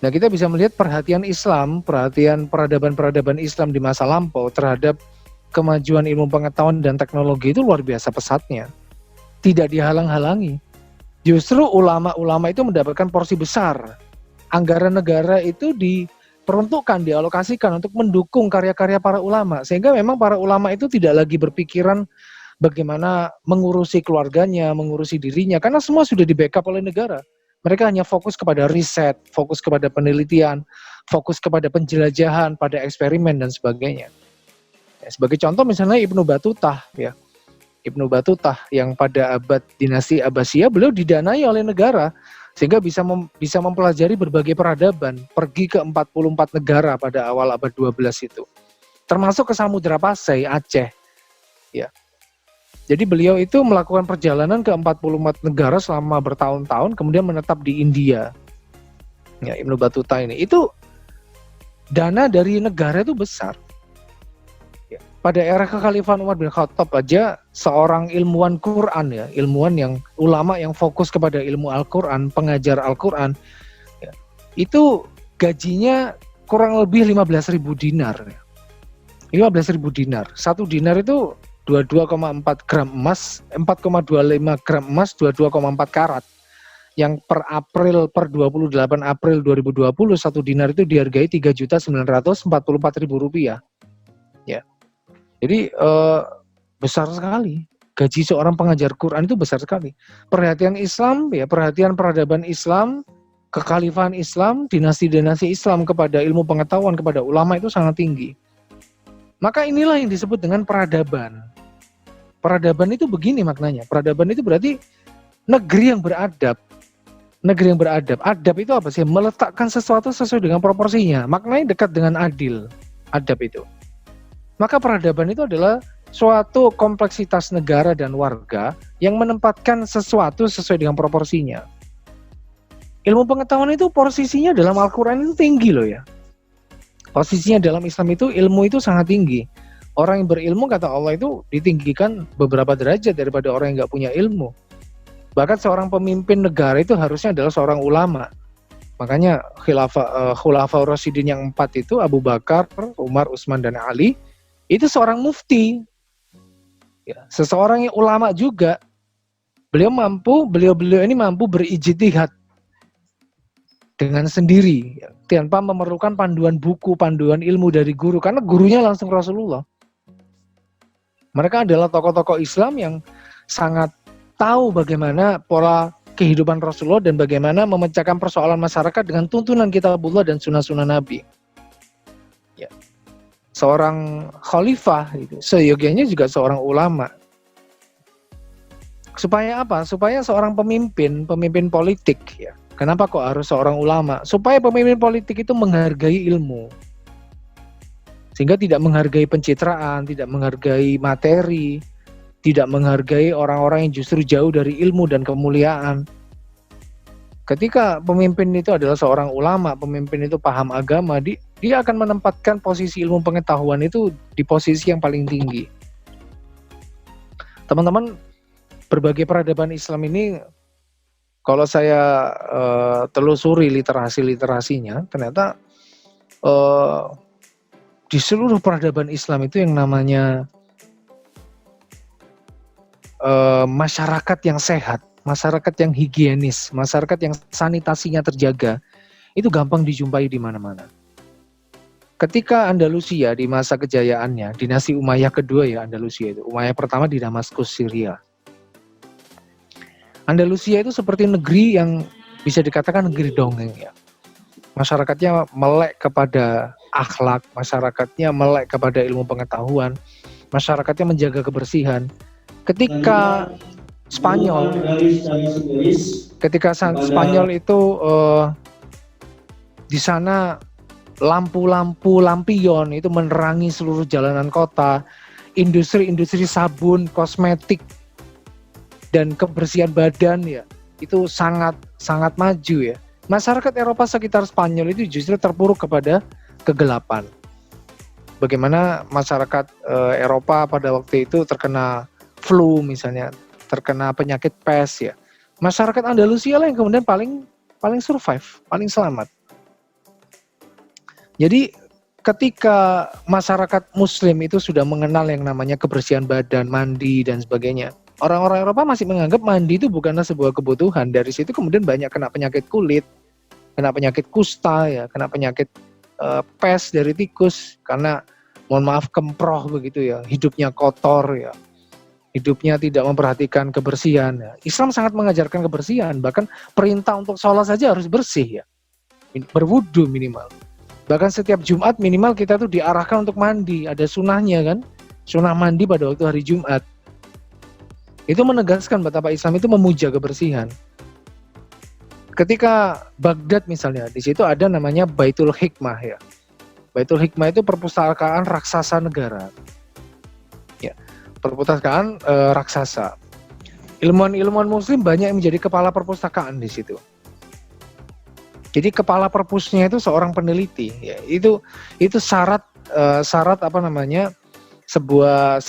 Nah, kita bisa melihat perhatian Islam, perhatian peradaban-peradaban Islam di masa lampau terhadap kemajuan ilmu pengetahuan dan teknologi itu luar biasa pesatnya. Tidak dihalang-halangi. Justru ulama-ulama itu mendapatkan porsi besar. Anggaran negara itu diperuntukkan, dialokasikan untuk mendukung karya-karya para ulama. Sehingga memang para ulama itu tidak lagi berpikiran bagaimana mengurusi keluarganya, mengurusi dirinya. Karena semua sudah di-backup oleh negara. Mereka hanya fokus kepada riset, fokus kepada penelitian, fokus kepada penjelajahan, pada eksperimen dan sebagainya. Sebagai contoh misalnya Ibnu Batutah ya. Ibnu Batutah yang pada abad dinasti Abbasiyah beliau didanai oleh negara sehingga bisa mempelajari berbagai peradaban, pergi ke 44 negara pada awal abad 12 itu. Termasuk ke Samudra Pasai, Aceh. Ya. Jadi beliau itu melakukan perjalanan ke 44 negara selama bertahun-tahun kemudian menetap di India. Ya, Ibnu Batutah ini itu dana dari negara itu besar. Pada era kekhalifahan Umar bin Khattab aja seorang ilmuwan Quran ya, ilmuwan yang ulama yang fokus kepada ilmu Al-Quran, pengajar Al-Quran ya, itu gajinya kurang lebih 15.000 dinar ya. 15.000 dinar. Satu dinar itu 22,4 gram emas, 4,25 gram emas, 22,4 karat. Yang per 28 April 2020 satu dinar itu dihargai Rp3.944.000 ya. Jadi besar sekali. Gaji seorang pengajar Quran itu besar sekali. Perhatian Islam, ya perhatian peradaban Islam, kekhalifahan Islam, dinasti-dinasti Islam kepada ilmu pengetahuan, kepada ulama itu sangat tinggi. Maka inilah yang disebut dengan peradaban. Peradaban itu begini maknanya. Peradaban itu berarti negeri yang beradab. Negeri yang beradab. Adab itu apa sih? Meletakkan sesuatu sesuai dengan proporsinya. Maknanya dekat dengan adil. Adab itu. Maka peradaban itu adalah suatu kompleksitas negara dan warga yang menempatkan sesuatu sesuai dengan proporsinya. Ilmu pengetahuan itu posisinya dalam Al-Quran itu tinggi loh ya. Posisinya dalam Islam itu ilmu itu sangat tinggi. Orang yang berilmu kata Allah itu ditinggikan beberapa derajat daripada orang yang nggak punya ilmu. Bahkan seorang pemimpin negara itu harusnya adalah seorang ulama. Makanya Khulafaur Rasyidin yang 4 itu Abu Bakar, Umar, Utsman dan Ali itu seorang mufti, ya, seseorang yang ulama juga. Beliau ini mampu berijtihad dengan sendiri, ya, tanpa memerlukan panduan buku, panduan ilmu dari guru, karena gurunya langsung Rasulullah. Mereka adalah tokoh-tokoh Islam yang sangat tahu bagaimana pola kehidupan Rasulullah dan bagaimana memecahkan persoalan masyarakat dengan tuntunan kitabullah dan sunnah-sunnah Nabi. Ya. Seorang khalifah itu seyogianya juga seorang ulama. Supaya apa? Supaya seorang pemimpin politik ya. Kenapa kok harus seorang ulama? Supaya pemimpin politik itu menghargai ilmu. Sehingga tidak menghargai pencitraan, tidak menghargai materi, tidak menghargai orang-orang yang justru jauh dari ilmu dan kemuliaan. Ketika pemimpin itu adalah seorang ulama, pemimpin itu paham agama, dia akan menempatkan posisi ilmu pengetahuan itu di posisi yang paling tinggi. Teman-teman, berbagai peradaban Islam ini kalau saya telusuri literasinya, ternyata di seluruh peradaban Islam itu yang namanya masyarakat yang sehat, masyarakat yang higienis, masyarakat yang sanitasinya terjaga, itu gampang dijumpai di mana-mana. Ketika Andalusia di masa kejayaannya, dinasti Umayyah kedua ya Andalusia itu. Umayyah pertama di Damaskus, Syria. Andalusia itu seperti negeri yang bisa dikatakan negeri dongeng ya. Masyarakatnya melek kepada akhlak, masyarakatnya melek kepada ilmu pengetahuan, masyarakatnya menjaga kebersihan. Ketika Spanyol itu di sana lampion itu menerangi seluruh jalanan kota, industri sabun, kosmetik dan kebersihan badan ya itu sangat maju ya. Masyarakat Eropa sekitar Spanyol itu justru terpuruk kepada kegelapan. Bagaimana masyarakat Eropa pada waktu itu terkena flu misalnya, terkena penyakit pes ya. Masyarakat Andalusia lah yang kemudian paling survive, paling selamat. Jadi ketika masyarakat Muslim itu sudah mengenal yang namanya kebersihan badan, mandi dan sebagainya, orang-orang Eropa masih menganggap mandi itu bukanlah sebuah kebutuhan. Dari situ kemudian banyak kena penyakit kulit, kena penyakit kusta ya, kena penyakit pes dari tikus karena mohon maaf kemproh begitu ya, hidupnya kotor ya, hidupnya tidak memperhatikan kebersihan ya. Islam sangat mengajarkan kebersihan, bahkan perintah untuk sholat saja harus bersih ya, berwudu minimal. Bahkan setiap Jumat minimal kita tuh diarahkan untuk mandi, ada sunahnya kan, sunah mandi pada waktu hari Jumat. Itu menegaskan betapa Islam itu memuja kebersihan. Ketika Baghdad misalnya, di situ ada namanya Baitul Hikmah ya. Baitul Hikmah itu perpustakaan raksasa negara. Ya, perpustakaan raksasa. Ilmuwan Muslim banyak yang menjadi kepala perpustakaan di situ. Jadi kepala perpusnya itu seorang peneliti. Ya, itu syarat apa namanya sebuah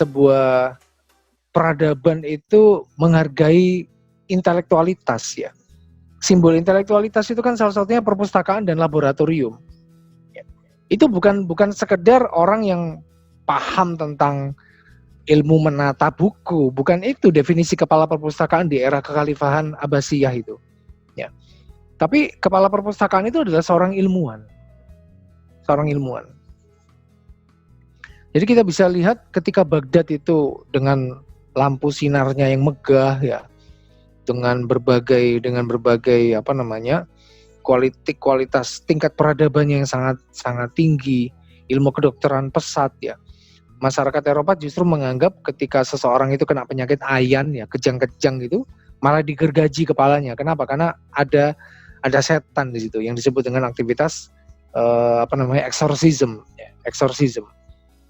peradaban itu menghargai intelektualitas ya. Simbol intelektualitas itu kan salah satunya perpustakaan dan laboratorium. Ya. Itu bukan sekedar orang yang paham tentang ilmu menata buku, bukan itu definisi kepala perpustakaan di era kekhalifahan Abbasiyah itu. Ya. Tapi kepala perpustakaan itu adalah seorang ilmuwan. Jadi kita bisa lihat ketika Baghdad itu dengan lampu sinarnya yang megah ya, dengan berbagai apa namanya kualitas tingkat peradabannya yang sangat tinggi, ilmu kedokteran pesat ya. Masyarakat Eropa justru menganggap ketika seseorang itu kena penyakit ayan ya, kejang-kejang gitu, malah digergaji kepalanya. Kenapa? Karena ada setan di situ yang disebut dengan aktivitas eksorsisme.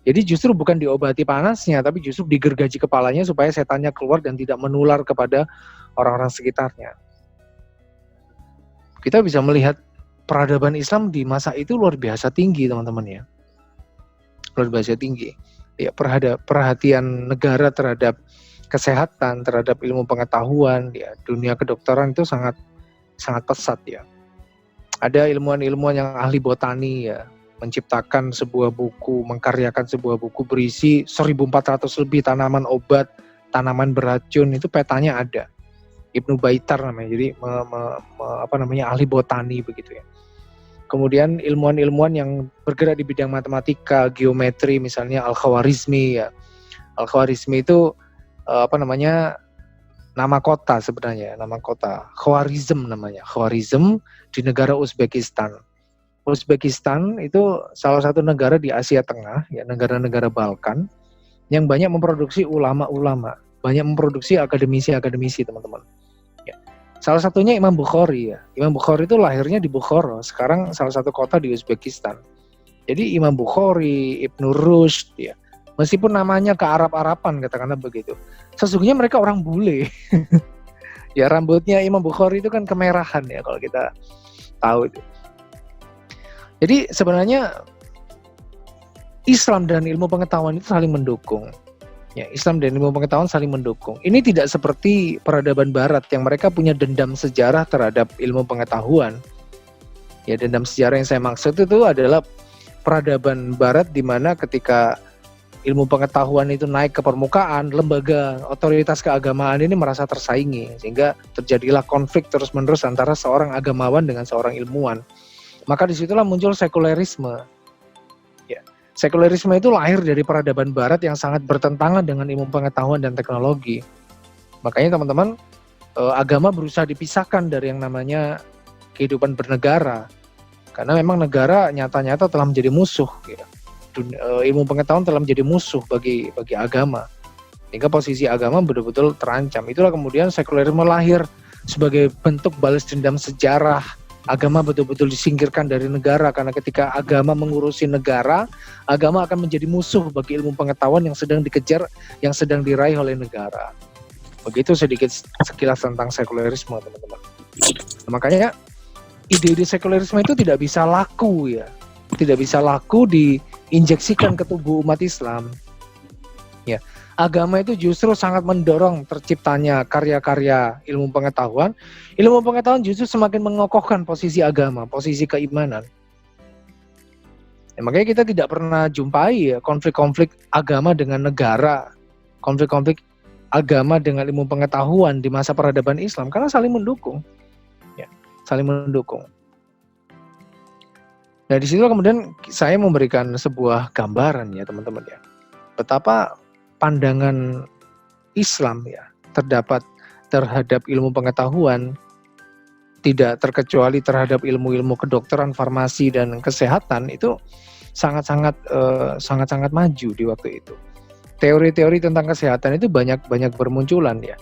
Jadi justru bukan diobati panasnya, tapi justru digergaji kepalanya supaya setannya keluar dan tidak menular kepada orang-orang sekitarnya. Kita bisa melihat peradaban Islam di masa itu luar biasa tinggi, teman-teman ya. Luar biasa tinggi. Ya, perhatian negara terhadap kesehatan, terhadap ilmu pengetahuan, ya, dunia kedokteran itu sangat pesat ya. Ada ilmuwan yang ahli botani ya, menciptakan sebuah buku, mengkaryakan sebuah buku berisi 1.400 lebih tanaman obat, tanaman beracun, itu petanya ada. Ibnu Baitar namanya, jadi ahli botani begitu ya. Kemudian ilmuwan yang bergerak di bidang matematika, geometri, misalnya Al-Khwarizmi ya. Al-Khwarizmi itu nama kota sebenarnya, nama kota Khwarizm namanya, Khwarizm di negara Uzbekistan. Uzbekistan itu salah satu negara di Asia Tengah, ya, negara-negara Balkan yang banyak memproduksi ulama-ulama, banyak memproduksi akademisi-akademisi, teman-teman. Ya. Salah satunya Imam Bukhari ya. Imam Bukhari itu lahirnya di Bukhara, sekarang salah satu kota di Uzbekistan. Jadi Imam Bukhari, Ibnu Rushd ya. Meskipun namanya ke Arab-Araban katakanlah begitu. Sesungguhnya mereka orang bule. Ya, rambutnya Imam Bukhari itu kan kemerahan ya kalau kita tahu itu. Jadi sebenarnya Islam dan ilmu pengetahuan itu saling mendukung. Ya, Islam dan ilmu pengetahuan saling mendukung. Ini tidak seperti peradaban Barat yang mereka punya dendam sejarah terhadap ilmu pengetahuan. Ya, dendam sejarah yang saya maksud itu adalah peradaban Barat di mana ketika ilmu pengetahuan itu naik ke permukaan, lembaga otoritas keagamaan ini merasa tersaingi, sehingga terjadilah konflik terus-menerus antara seorang agamawan dengan seorang ilmuwan. Maka disitulah muncul sekulerisme. Ya, sekulerisme itu lahir dari peradaban Barat yang sangat bertentangan dengan ilmu pengetahuan dan teknologi. Makanya teman-teman, agama berusaha dipisahkan dari yang namanya kehidupan bernegara, karena memang negara nyata-nyata telah menjadi musuh. Ya. Ilmu pengetahuan telah menjadi musuh bagi agama, sehingga posisi agama betul-betul terancam. Itulah kemudian sekulerisme lahir sebagai bentuk balas dendam sejarah. Agama betul-betul disingkirkan dari negara, karena ketika agama mengurusi negara, agama akan menjadi musuh bagi ilmu pengetahuan yang sedang dikejar, yang sedang diraih oleh negara. Begitu sedikit sekilas tentang sekulerisme, teman-teman. Makanya ide-ide sekulerisme itu tidak bisa laku, ya, tidak bisa laku diinjeksikan ke tubuh umat Islam. Ya, agama itu justru sangat mendorong terciptanya karya-karya ilmu pengetahuan. Ilmu pengetahuan justru semakin mengokohkan posisi agama, posisi keimanan. Ya, makanya kita tidak pernah jumpai ya, konflik-konflik agama dengan negara, konflik-konflik agama dengan ilmu pengetahuan di masa peradaban Islam, karena saling mendukung. Ya, saling mendukung. Nah, di situ kemudian saya memberikan sebuah gambaran ya teman-teman ya, betapa pandangan Islam ya terhadap ilmu pengetahuan tidak terkecuali terhadap ilmu-ilmu kedokteran, farmasi dan kesehatan itu sangat-sangat maju di waktu itu. Teori-teori tentang kesehatan itu banyak bermunculan ya.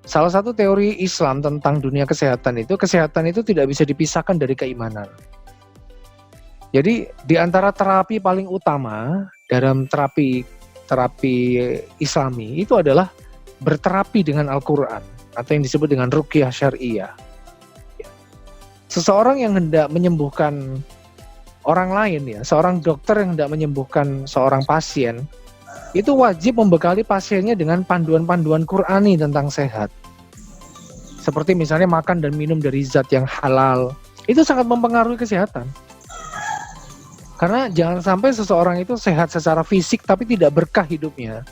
Salah satu teori Islam tentang dunia kesehatan itu tidak bisa dipisahkan dari keimanan. Jadi di antara terapi paling utama dalam terapi Islami itu adalah berterapi dengan Al-Quran atau yang disebut dengan ruqyah syariah. Seseorang yang hendak menyembuhkan orang lain ya, seorang dokter yang hendak menyembuhkan seorang pasien, itu wajib membekali pasiennya dengan panduan-panduan Qur'ani tentang sehat. Seperti misalnya makan dan minum dari zat yang halal, itu sangat mempengaruhi kesehatan. Karena jangan sampai seseorang itu sehat secara fisik tapi tidak berkah hidupnya.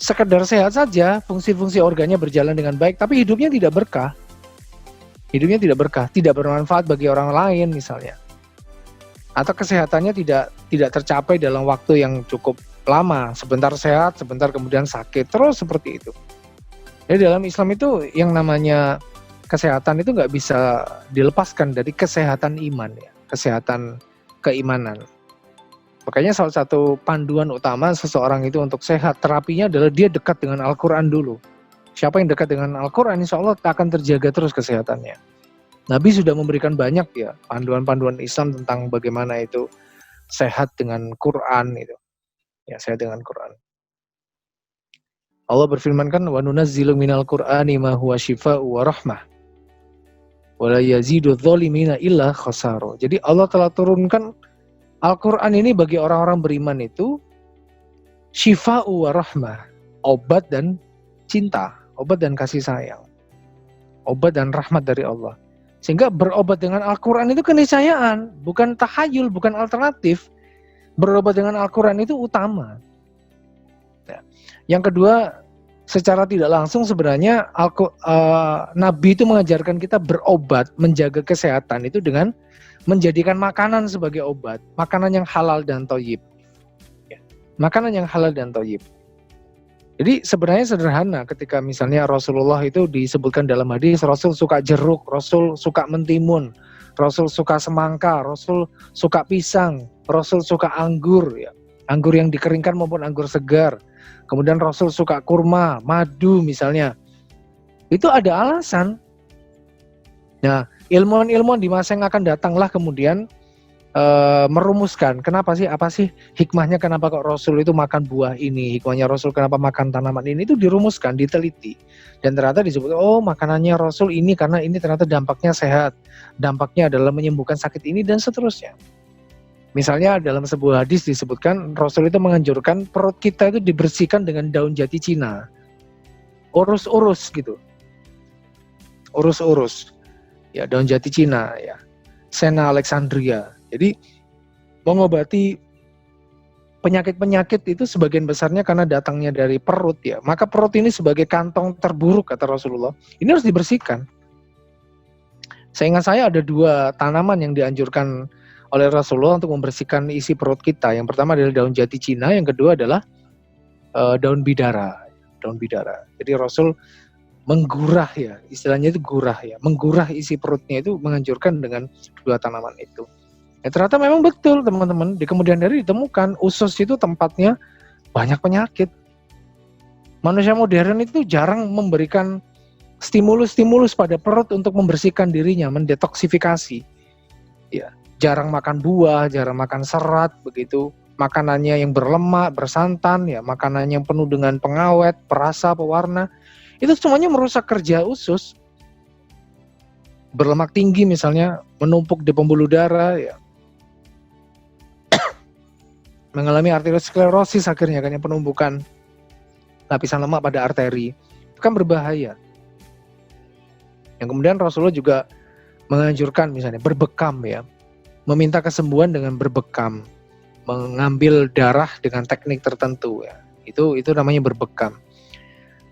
Sekedar sehat saja, fungsi-fungsi organnya berjalan dengan baik, tapi hidupnya tidak berkah. Hidupnya tidak berkah, tidak bermanfaat bagi orang lain misalnya. Atau kesehatannya tidak tercapai dalam waktu yang cukup lama. Sebentar sehat, sebentar kemudian sakit, terus seperti itu. Jadi dalam Islam itu yang namanya kesehatan itu nggak bisa dilepaskan dari kesehatan iman ya, kesehatan keimanan. Makanya salah satu panduan utama seseorang itu untuk sehat, terapinya adalah dia dekat dengan Al-Quran dulu. Siapa yang dekat dengan Al-Quran, insya Allah akan terjaga terus kesehatannya. Nabi sudah memberikan banyak ya panduan-panduan Islam tentang bagaimana itu sehat dengan Quran itu. Ya, sehat dengan Quran. Allah berfirmankan, wa nunazzilu minal Qur'ani ma huwa syifa'u wa rahmah. Wala yazidu dzalimina illa khasara. Jadi Allah telah turunkan Al-Quran ini bagi orang-orang beriman itu syifa'u wa rahmah, obat dan cinta, obat dan kasih sayang, obat dan rahmat dari Allah. Sehingga berobat dengan Al-Quran itu keniscayaan, bukan tahayul, bukan alternatif. Berobat dengan Al-Quran itu utama. Ya. Yang kedua, secara tidak langsung sebenarnya Nabi itu mengajarkan kita berobat, menjaga kesehatan itu dengan menjadikan makanan sebagai obat, makanan yang halal dan thayyib. Ya. Makanan yang halal dan thayyib. Jadi sebenarnya sederhana ketika misalnya Rasulullah itu disebutkan dalam hadis, Rasul suka jeruk, Rasul suka mentimun, Rasul suka semangka, Rasul suka pisang, Rasul suka anggur, ya. Anggur yang dikeringkan maupun anggur segar. Kemudian Rasul suka kurma, madu misalnya. Itu ada alasan. Nah, ilmuwan-ilmuwan di masa yang akan datanglah kemudian merumuskan kenapa sih, apa sih hikmahnya, kenapa kok Rasul itu makan buah ini, hikmahnya Rasul kenapa makan tanaman ini, itu dirumuskan, diteliti. Dan ternyata disebut, oh makanannya Rasul ini karena ini ternyata dampaknya sehat, dampaknya adalah menyembuhkan sakit ini dan seterusnya. Misalnya dalam sebuah hadis disebutkan Rasul itu menganjurkan perut kita itu dibersihkan dengan daun jati Cina. Urus-urus gitu. Urus-urus. Ya, daun jati Cina ya. Sena Alexandria. Jadi mengobati penyakit-penyakit itu sebagian besarnya karena datangnya dari perut ya. Maka perut ini sebagai kantong terburuk kata Rasulullah. Ini harus dibersihkan. Seingat saya ada 2 tanaman yang dianjurkan oleh Rasulullah untuk membersihkan isi perut kita. Yang pertama adalah daun jati Cina, yang kedua adalah daun bidara. Daun bidara. Jadi Rasul menggurah ya, istilahnya itu gurah ya. Menggurah isi perutnya itu menganjurkan dengan 2 tanaman itu. Ya, ternyata memang betul teman-teman, di kemudian hari ditemukan usus itu tempatnya banyak penyakit. Manusia modern itu jarang memberikan stimulus-stimulus pada perut untuk membersihkan dirinya, mendetoksifikasi. Ya, jarang makan buah, jarang makan serat, begitu. Makanannya yang berlemak, bersantan, ya, makanannya yang penuh dengan pengawet, perasa, pewarna. Itu semuanya merusak kerja usus. Berlemak tinggi misalnya, menumpuk di pembuluh darah, ya. Mengalami arteriosklerosis akhirnya, kan, penumpukan lapisan lemak pada arteri. Itu kan berbahaya. Yang kemudian Rasulullah juga menganjurkan misalnya berbekam ya. Meminta kesembuhan dengan berbekam. Mengambil darah dengan teknik tertentu ya. Itu namanya berbekam.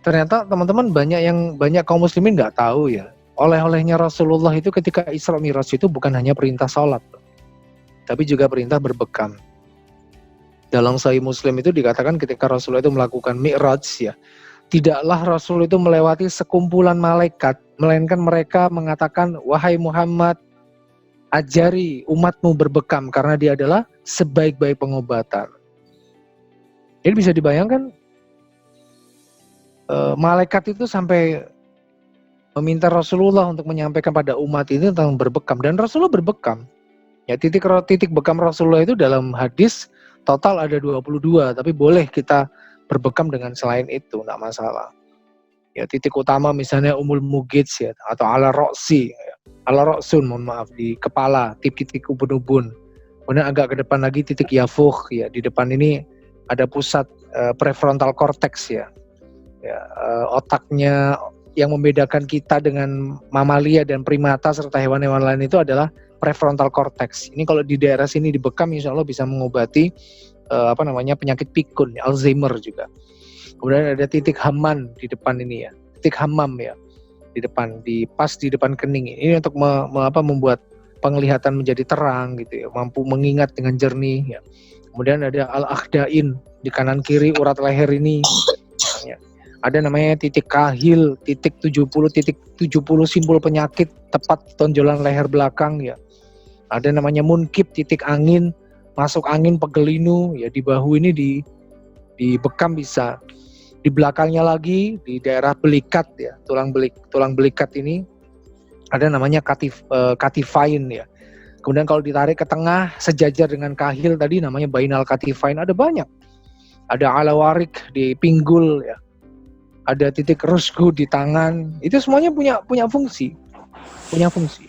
Ternyata teman-teman banyak kaum muslimin nggak tahu ya. Oleh-olehnya Rasulullah itu ketika Isra Mi'raj itu bukan hanya perintah sholat, tapi juga perintah berbekam. Dalam Sahih Muslim itu dikatakan ketika Rasulullah itu melakukan Mi'raj ya, tidaklah Rasul itu melewati sekumpulan malaikat, melainkan mereka mengatakan, wahai Muhammad, ajari umatmu berbekam karena dia adalah sebaik-baik pengobatan. Jadi bisa dibayangkan, malaikat itu sampai meminta Rasulullah untuk menyampaikan pada umat ini tentang berbekam, dan Rasulullah berbekam. Ya, titik bekam Rasulullah itu dalam hadis total ada 22, tapi boleh kita berbekam dengan selain itu, enggak masalah. Ya, titik utama misalnya Umul Mugits ya, atau ala roksi, ya. Ala roksun, mohon maaf, di kepala, titik ubun-ubun. Kemudian agak ke depan lagi titik yafuh ya, di depan ini ada pusat prefrontal cortex ya. Ya, otaknya yang membedakan kita dengan mamalia dan primata serta hewan-hewan lain itu adalah prefrontal cortex. Ini kalau di daerah sini dibekam, insya Allah bisa mengobati penyakit pikun, Alzheimer juga. Kemudian ada titik haman di depan ini ya, titik hamam ya, di depan, pas di depan kening. Ini untuk membuat penglihatan menjadi terang gitu ya, mampu mengingat dengan jernih ya. Kemudian ada al-akhdain di kanan kiri urat leher ini. Ya. Ada namanya titik kahil, titik 70 simbol penyakit tepat tonjolan leher belakang ya. Ada namanya munkib, titik angin, masuk angin pegelinu ya, di bahu ini di bekam bisa. Di belakangnya lagi di daerah belikat ya, tulang belikat ini ada namanya katifain ya. Kemudian kalau ditarik ke tengah sejajar dengan kahil tadi namanya bainal katifain, ada banyak. Ada alawarik di pinggul ya. Ada titik rusgu di tangan. Itu semuanya punya fungsi. Punya fungsi.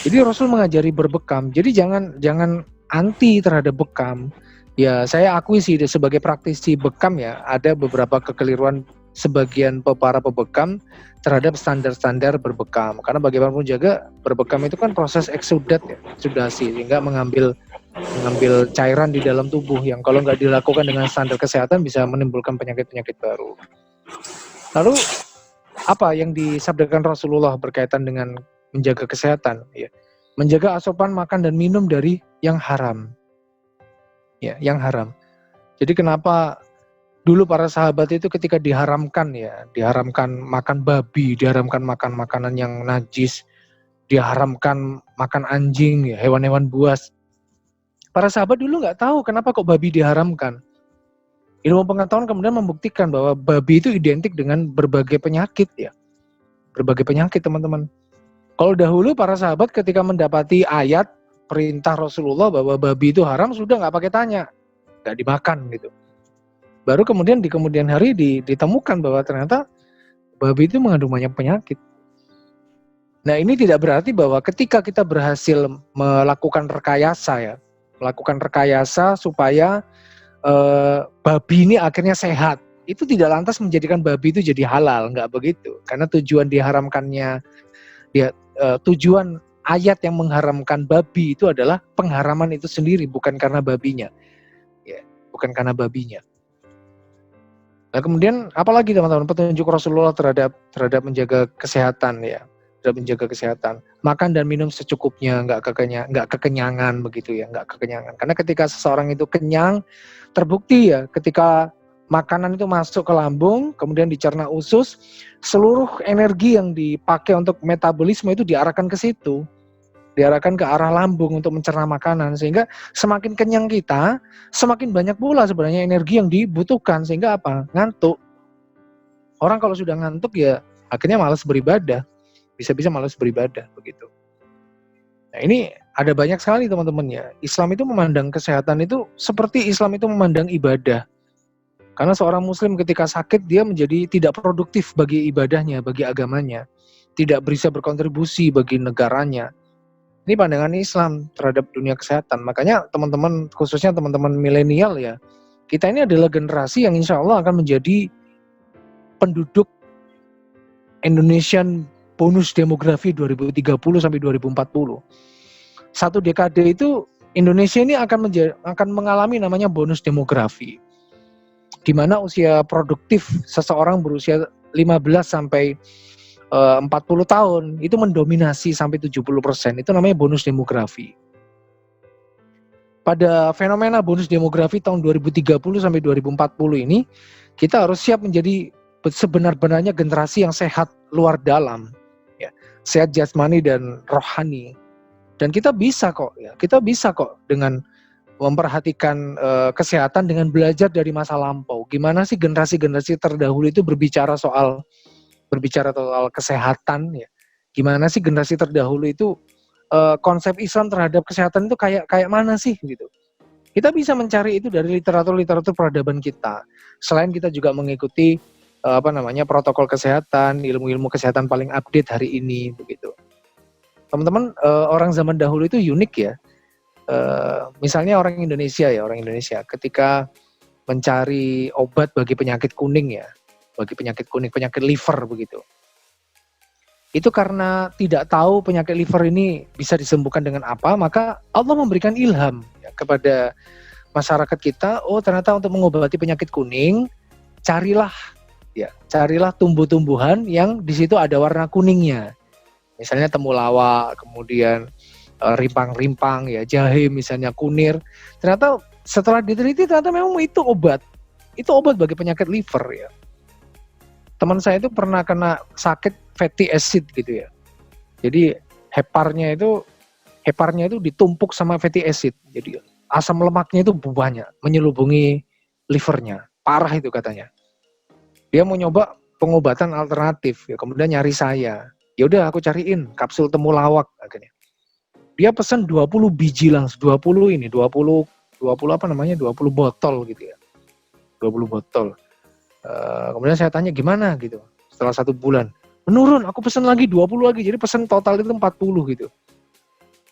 Jadi Rasul mengajari berbekam. Jadi jangan anti terhadap bekam. Ya, saya akui sih sebagai praktisi bekam ya, ada beberapa kekeliruan sebagian para pebekam terhadap standar-standar berbekam. Karena bagaimanapun juga berbekam itu kan proses eksudat ya, eksudasi, sehingga mengambil cairan di dalam tubuh yang kalau nggak dilakukan dengan standar kesehatan bisa menimbulkan penyakit-penyakit baru. Lalu apa yang disabdakan Rasulullah berkaitan dengan menjaga kesehatan? Ya, menjaga asupan makan dan minum dari yang haram. Ya, yang haram. Jadi kenapa dulu para sahabat itu ketika diharamkan makan babi, diharamkan makan makanan yang najis, diharamkan makan anjing, ya, hewan-hewan buas. Para sahabat dulu nggak tahu kenapa kok babi diharamkan. Ilmu pengetahuan kemudian membuktikan bahwa babi itu identik dengan berbagai penyakit ya. Berbagai penyakit teman-teman. Kalau dahulu para sahabat ketika mendapati ayat perintah Rasulullah bahwa babi itu haram sudah nggak pakai tanya. Nggak dimakan gitu. Baru kemudian di kemudian hari ditemukan bahwa ternyata babi itu mengandung banyak penyakit. Nah ini tidak berarti bahwa ketika kita berhasil melakukan rekayasa ya, melakukan rekayasa supaya babi ini akhirnya sehat. Itu tidak lantas menjadikan babi itu jadi halal, nggak begitu. Karena tujuan diharamkannya, tujuan ayat yang mengharamkan babi itu adalah pengharaman itu sendiri, bukan karena babinya. Ya, bukan karena babinya. Nah kemudian apalagi teman-teman petunjuk Rasulullah terhadap menjaga kesehatan ya, terhadap menjaga kesehatan. Makan dan minum secukupnya, nggak kekenyangan begitu ya, nggak kekenyangan. Karena ketika seseorang itu kenyang, terbukti ya ketika makanan itu masuk ke lambung, kemudian dicerna usus, seluruh energi yang dipakai untuk metabolisme itu diarahkan ke situ. Diarahkan ke arah lambung untuk mencerna makanan. Sehingga semakin kenyang kita, semakin banyak pula sebenarnya energi yang dibutuhkan. Sehingga apa? Ngantuk. Orang kalau sudah ngantuk ya akhirnya malas beribadah. Bisa-bisa malas beribadah begitu. Nah ini ada banyak sekali teman-teman ya. Islam itu memandang kesehatan itu seperti Islam itu memandang ibadah. Karena seorang muslim ketika sakit dia menjadi tidak produktif bagi ibadahnya, bagi agamanya. Tidak bisa berkontribusi bagi negaranya. Ini pandangan Islam terhadap dunia kesehatan. Makanya teman-teman, khususnya teman-teman milenial ya, kita ini adalah generasi yang insya Allah akan menjadi penduduk Indonesian bonus demografi 2030 sampai 2040. Satu dekade itu Indonesia ini akan mengalami namanya bonus demografi. Di mana usia produktif seseorang berusia 15 sampai 40 tahun itu mendominasi sampai 70%. Itu namanya bonus demografi. Pada fenomena bonus demografi tahun 2030 sampai 2040 ini, kita harus siap menjadi sebenar-benarnya generasi yang sehat luar dalam, ya, sehat jasmani dan rohani. Dan kita bisa kok, ya, kita bisa kok dengan memperhatikan kesehatan dengan belajar dari masa lampau. Gimana sih generasi-generasi terdahulu itu berbicara soal kesehatan ya. Gimana sih generasi terdahulu itu konsep Islam terhadap kesehatan itu kayak mana sih gitu. Kita bisa mencari itu dari literatur peradaban kita. Selain kita juga mengikuti protokol kesehatan, ilmu-ilmu kesehatan paling update hari ini begitu. Teman-teman, orang zaman dahulu itu unik ya. Misalnya orang Indonesia ketika mencari obat bagi penyakit kuning ya, penyakit liver begitu. Itu karena tidak tahu penyakit liver ini bisa disembuhkan dengan apa, maka Allah memberikan ilham ya, kepada masyarakat kita, oh ternyata untuk mengobati penyakit kuning, carilah tumbuh-tumbuhan yang di situ ada warna kuningnya. Misalnya temulawak, kemudian rimpang-rimpang ya, jahe misalnya, kunir. Ternyata setelah diteliti ternyata memang itu obat bagi penyakit liver ya. Teman saya itu pernah kena sakit fatty acid gitu ya. Jadi heparnya itu ditumpuk sama fatty acid. Jadi asam lemaknya itu banyak menyelubungi livernya. Parah itu katanya. Dia mau nyoba pengobatan alternatif ya, kemudian nyari saya. Ya udah aku cariin kapsul temulawak akhirnya. Dia pesan 20 biji langsung, 20 botol gitu ya. 20 botol. Kemudian saya tanya gimana gitu. Setelah 1 bulan, menurun, aku pesan lagi 20 lagi. Jadi pesan total itu 40 gitu.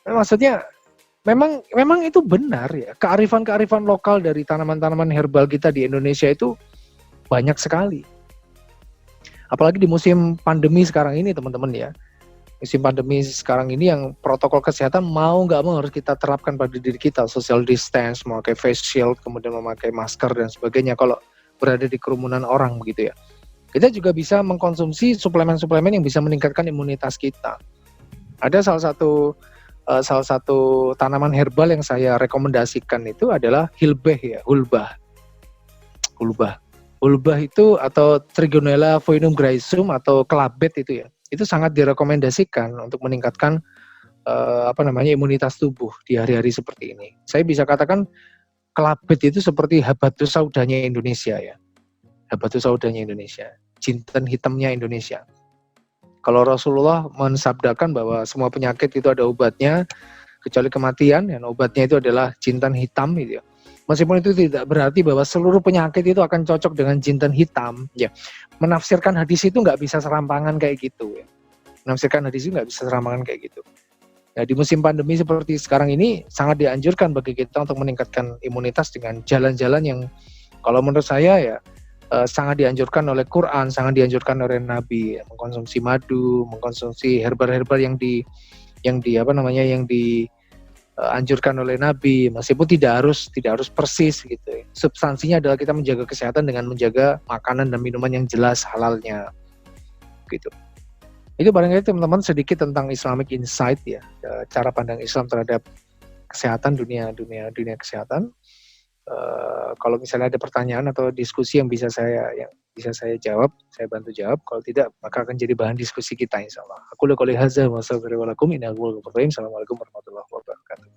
Maksudnya memang itu benar ya. Kearifan lokal dari tanaman-tanaman herbal kita di Indonesia itu banyak sekali. Apalagi di musim pandemi sekarang ini teman-teman ya. Musim pandemi sekarang ini yang protokol kesehatan mau nggak mau harus kita terapkan pada diri kita. Social distance, memakai face shield, kemudian memakai masker dan sebagainya kalau berada di kerumunan orang begitu ya. Kita juga bisa mengkonsumsi suplemen-suplemen yang bisa meningkatkan imunitas kita. Ada salah satu tanaman herbal yang saya rekomendasikan itu adalah hilbeh ya, hulbah. Hulbah itu atau Trigonella Phoinum Graecum atau kelabet itu ya. Itu sangat direkomendasikan untuk meningkatkan imunitas tubuh di hari-hari seperti ini. Saya bisa katakan kelabet itu seperti habatus saudanya Indonesia ya. Habatus saudanya Indonesia, jinten hitamnya Indonesia. Kalau Rasulullah mensabdakan bahwa semua penyakit itu ada obatnya kecuali kematian, dan obatnya itu adalah jinten hitam gitu ya. Meskipun itu tidak berarti bahwa seluruh penyakit itu akan cocok dengan jinten hitam ya. Menafsirkan hadis itu nggak bisa serampangan kayak gitu ya. Menafsirkan hadis itu nggak bisa serampangan kayak gitu. Nah, di musim pandemi seperti sekarang ini sangat dianjurkan bagi kita untuk meningkatkan imunitas dengan jalan-jalan yang kalau menurut saya ya sangat dianjurkan oleh Quran, sangat dianjurkan oleh Nabi, mengkonsumsi madu, mengkonsumsi herbal-herbal yang dianjurkan oleh Nabi, meskipun tidak harus persis gitu ya. Substansinya adalah kita menjaga kesehatan dengan menjaga makanan dan minuman yang jelas halalnya gitu. Itu barangkali teman-teman sedikit tentang Islamic Insight ya, cara pandang Islam terhadap kesehatan, dunia kesehatan. Kalau misalnya ada pertanyaan atau diskusi yang bisa saya jawab, saya bantu jawab. Kalau tidak, maka akan jadi bahan diskusi kita insyaallah. Aku qouli hadza wa astaghfiru lakum innahu huwal ghafurur rahim. Assalamualaikum warahmatullahi wabarakatuh.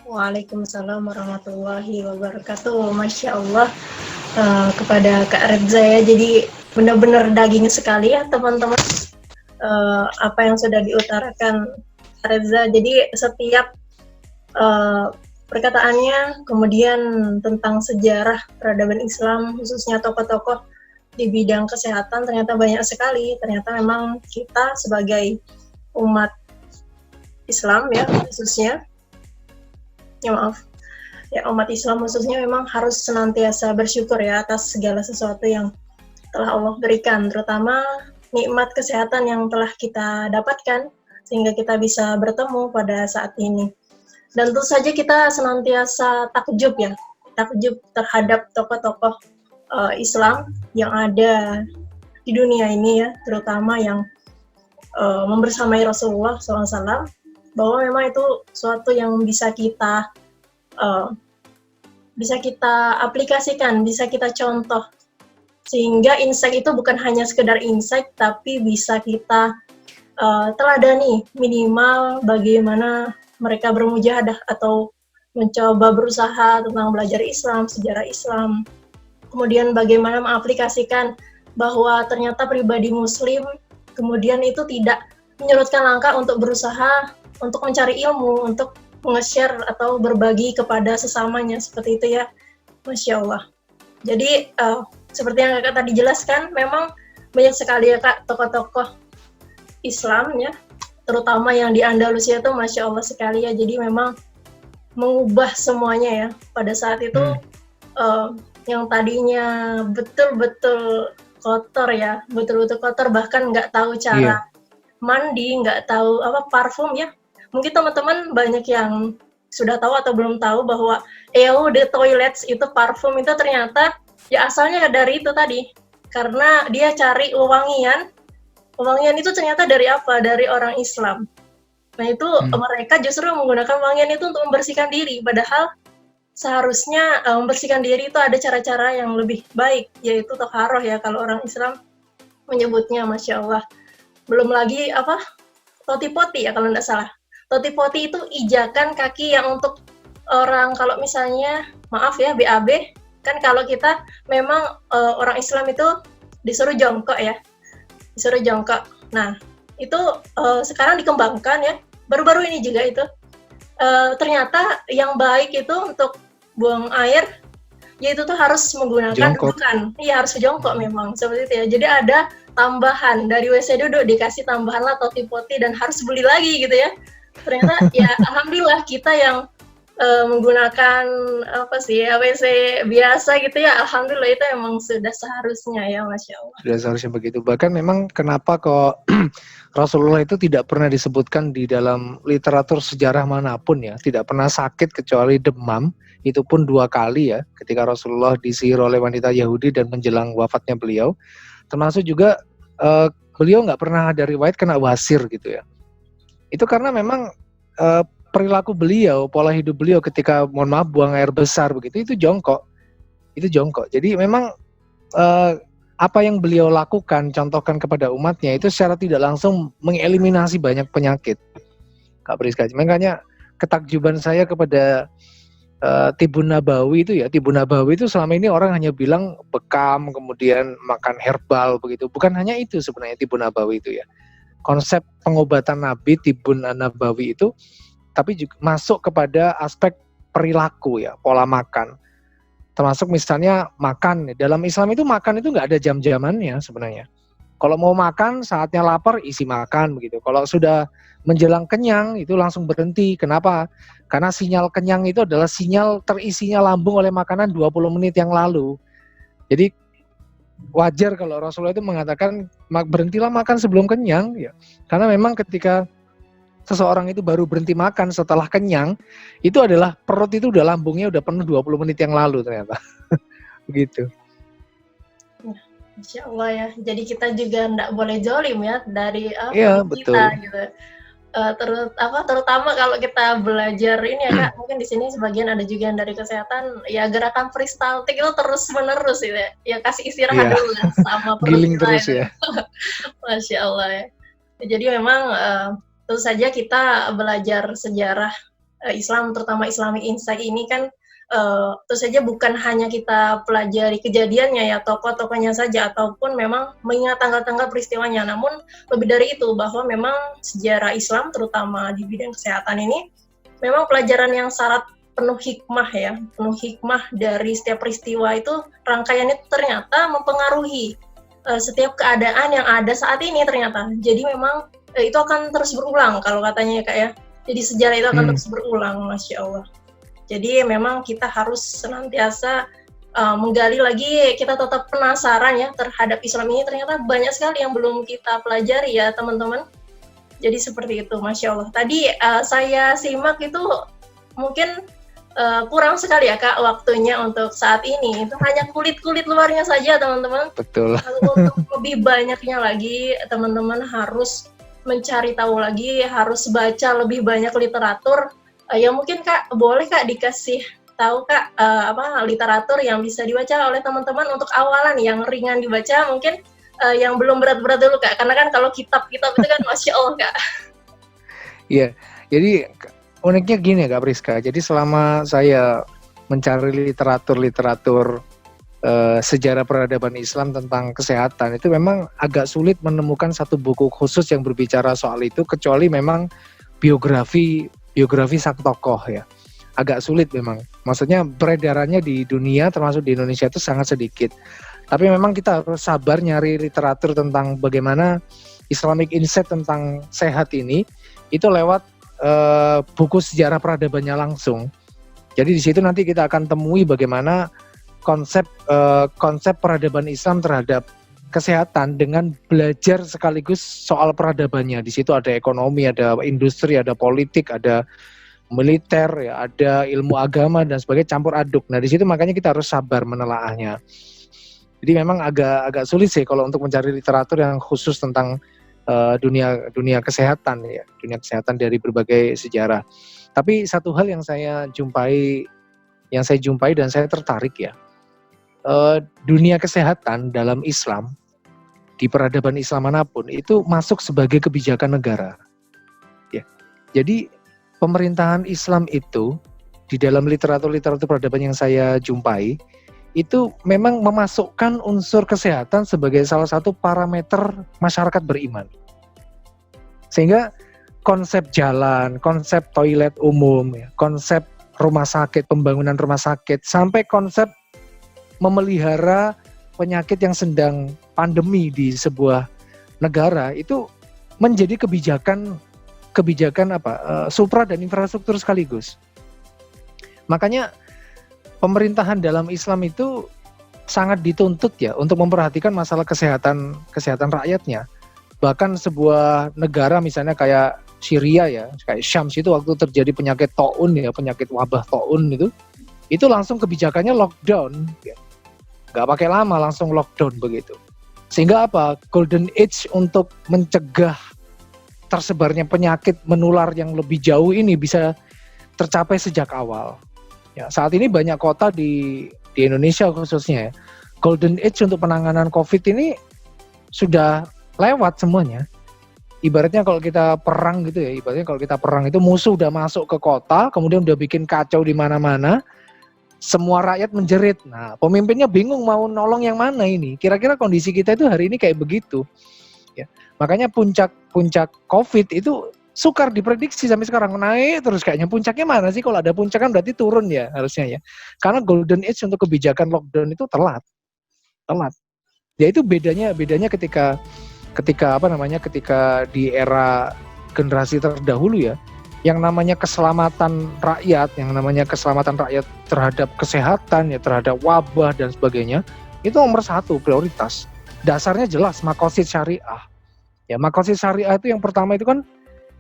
Waalaikumsalam warahmatullahi wabarakatuh. Masya Allah, kepada Kak Reza ya. Jadi benar-benar daging sekali ya teman-teman, apa yang sudah diutarakan Kak Reza. Jadi setiap perkataannya, kemudian tentang sejarah peradaban Islam, khususnya tokoh-tokoh di bidang kesehatan, ternyata banyak sekali. Ternyata memang kita sebagai umat Islam ya khususnya, umat Islam khususnya memang harus senantiasa bersyukur ya atas segala sesuatu yang telah Allah berikan, terutama nikmat kesehatan yang telah kita dapatkan sehingga kita bisa bertemu pada saat ini. Dan tentu saja kita senantiasa takjub terhadap tokoh-tokoh Islam yang ada di dunia ini ya, terutama yang membersamai Rasulullah SAW, bahwa memang itu suatu yang bisa kita aplikasikan, bisa kita contoh, sehingga insight itu bukan hanya sekedar insight, tapi bisa kita teladani minimal bagaimana mereka bermujahadah atau mencoba berusaha tentang belajar Islam, sejarah Islam, kemudian bagaimana mengaplikasikan bahwa ternyata pribadi Muslim kemudian itu tidak menyurutkan langkah untuk berusaha untuk mencari ilmu, untuk nge-share atau berbagi kepada sesamanya, seperti itu ya. Masya Allah. Jadi seperti yang Kakak tadi jelaskan, memang banyak sekali ya Kak tokoh-tokoh Islam ya, terutama yang di Andalusia itu Masya Allah sekali ya. Jadi memang mengubah semuanya ya. Pada saat itu yang tadinya betul-betul kotor ya, betul-betul kotor, bahkan nggak tahu cara mandi, nggak tahu apa parfum ya. Mungkin teman-teman banyak yang sudah tahu atau belum tahu bahwa EO the toilets itu parfum itu ternyata ya asalnya dari itu tadi, karena dia cari wewangian itu ternyata dari apa? Dari orang Islam. Nah itu mereka justru menggunakan wewangian itu untuk membersihkan diri, padahal seharusnya membersihkan diri itu ada cara-cara yang lebih baik, yaitu toharoh ya kalau orang Islam menyebutnya. Masya Allah. Belum lagi apa? Toti-poti ya kalau tidak salah. Toti-poti itu ijakan kaki yang untuk orang, kalau misalnya, maaf ya, BAB, kan kalau kita memang orang Islam itu disuruh jongkok ya, disuruh jongkok. Nah, itu sekarang dikembangkan ya, baru-baru ini juga itu. Ternyata yang baik itu untuk buang air, yaitu tuh harus menggunakan dudukan. Iya, harus jongkok memang, seperti itu ya. Jadi ada tambahan, dari WC duduk dikasih tambahan lah toti-poti dan harus beli lagi gitu ya. Ternyata ya alhamdulillah kita yang menggunakan WC biasa gitu ya, alhamdulillah itu emang sudah seharusnya ya, Masya Allah. Sudah seharusnya begitu. Bahkan memang kenapa kok Rasulullah itu tidak pernah disebutkan di dalam literatur sejarah manapun ya, tidak pernah sakit kecuali demam, itu pun 2 kali ya, ketika Rasulullah disihir oleh wanita Yahudi dan menjelang wafatnya beliau. Termasuk juga beliau nggak pernah ada riwayat kena wasir gitu ya. Itu karena memang perilaku beliau, pola hidup beliau ketika mohon maaf buang air besar begitu itu jongkok. Jadi memang apa yang beliau lakukan, contohkan kepada umatnya itu secara tidak langsung mengeliminasi banyak penyakit. Kak Priska, makanya ketakjuban saya kepada Tibun Nabawi itu ya, Tibun Nabawi itu selama ini orang hanya bilang bekam, kemudian makan herbal begitu. Bukan hanya itu sebenarnya Tibun Nabawi itu ya. Konsep pengobatan Nabi Tibun Nabawi itu tapi juga masuk kepada aspek perilaku ya, pola makan. Termasuk misalnya makan. Dalam Islam itu makan itu nggak ada jam-jamannya sebenarnya. Kalau mau makan, saatnya lapar, isi makan begitu. Kalau sudah menjelang kenyang, itu langsung berhenti. Kenapa? Karena sinyal kenyang itu adalah sinyal terisinya lambung oleh makanan 20 menit yang lalu. Jadi wajar kalau Rasulullah itu mengatakan berhentilah makan sebelum kenyang. Ya. Karena memang ketika seseorang itu baru berhenti makan setelah kenyang, itu adalah perut itu udah lambungnya udah penuh 20 menit yang lalu ternyata. Begitu. Insya Allah ya. Jadi kita juga enggak boleh jolim ya dari Iya, kita betul. gitu. Terutama kalau kita belajar ini ya Kak, mungkin di sini sebagian ada juga yang dari kesehatan, ya gerakan peristaltik itu terus menerus gitu ya. Ya kasih istirahat Iya, dulu lah sama perut giling kita terus itu. ya. Masya Allah ya. Jadi memang tentu saja kita belajar sejarah Islam, terutama Islamic Insight ini kan tentu saja bukan hanya kita pelajari kejadiannya ya, tokoh-tokohnya saja, ataupun memang mengingat tanggal-tanggal peristiwanya. Namun lebih dari itu, bahwa memang sejarah Islam, terutama di bidang kesehatan ini, memang pelajaran yang syarat penuh hikmah ya, penuh hikmah dari setiap peristiwa itu, rangkaiannya ternyata mempengaruhi setiap keadaan yang ada saat ini ternyata. Jadi memang itu akan terus berulang kalau katanya ya Kak ya. Jadi sejarah itu akan terus berulang, Masya Allah. Jadi memang kita harus senantiasa menggali lagi, kita tetap penasaran ya terhadap Islam ini, ternyata banyak sekali yang belum kita pelajari ya teman-teman. Jadi seperti itu, Masya Allah. Tadi saya simak itu mungkin kurang sekali ya Kak waktunya untuk saat ini. Itu hanya kulit-kulit luarnya saja teman-teman. Betul. Untuk lebih banyaknya lagi, teman-teman harus mencari tahu lagi, harus baca lebih banyak literatur. Ya mungkin Kak, boleh Kak dikasih tahu Kak literatur yang bisa dibaca oleh teman-teman untuk awalan yang ringan dibaca, mungkin yang belum berat-berat dulu Kak, karena kan kalau kitab-kitab itu kan Masya Allah Kak. Iya, jadi uniknya gini Kak Priska, jadi selama saya mencari literatur sejarah peradaban Islam tentang kesehatan, itu memang agak sulit menemukan satu buku khusus yang berbicara soal itu, kecuali memang biografi sang tokoh ya. Agak sulit memang. Maksudnya peredarannya di dunia termasuk di Indonesia itu sangat sedikit. Tapi memang kita harus sabar nyari literatur tentang bagaimana Islamic Insight tentang sehat ini itu lewat buku sejarah peradabannya langsung. Jadi di situ nanti kita akan temui bagaimana konsep peradaban Islam terhadap kesehatan dengan belajar sekaligus soal peradabannya. Di situ ada ekonomi, ada industri, ada politik, ada militer, ya, ada ilmu agama dan sebagainya campur aduk. Nah, di situ makanya kita harus sabar menelaahnya. Jadi memang agak sulit sih kalau untuk mencari literatur yang khusus tentang dunia kesehatan ya, dunia kesehatan dari berbagai sejarah. Tapi satu hal yang saya jumpai dan saya tertarik ya. Dunia kesehatan dalam Islam, di peradaban Islam manapun itu masuk sebagai kebijakan negara. Ya. Jadi pemerintahan Islam itu di dalam literatur peradaban yang saya jumpai itu memang memasukkan unsur kesehatan sebagai salah satu parameter masyarakat beriman. Sehingga konsep jalan, konsep toilet umum, ya, konsep rumah sakit, pembangunan rumah sakit, sampai konsep memelihara penyakit yang sedang pandemi di sebuah negara itu menjadi kebijakan supra dan infrastruktur sekaligus. Makanya pemerintahan dalam Islam itu sangat dituntut ya untuk memperhatikan masalah kesehatan rakyatnya. Bahkan sebuah negara misalnya kayak Syria ya, kayak Syams itu waktu terjadi penyakit taun ya, penyakit wabah taun itu langsung kebijakannya lockdown ya. Nggak pakai lama langsung lockdown begitu. Sehingga apa? Golden age untuk mencegah tersebarnya penyakit menular yang lebih jauh ini bisa tercapai sejak awal. Ya, saat ini banyak kota di Indonesia khususnya ya, golden age untuk penanganan COVID ini sudah lewat semuanya. Ibaratnya kalau kita perang gitu ya, itu musuh udah masuk ke kota, kemudian udah bikin kacau di mana-mana. Semua rakyat menjerit. Nah, pemimpinnya bingung mau nolong yang mana ini. Kira-kira kondisi kita itu hari ini kayak begitu. Ya. Makanya puncak COVID itu Sukar diprediksi sampai sekarang, naik terus kayaknya. Puncaknya mana sih? Kalau ada puncak kan berarti turun ya harusnya ya. Karena golden age untuk kebijakan lockdown itu telat. Ya itu bedanya ketika ketika di era generasi terdahulu ya, yang namanya keselamatan rakyat terhadap kesehatan ya, terhadap wabah dan sebagainya, itu nomor satu prioritas. Dasarnya jelas maqasid syariah. Ya, maqasid syariah itu yang pertama itu kan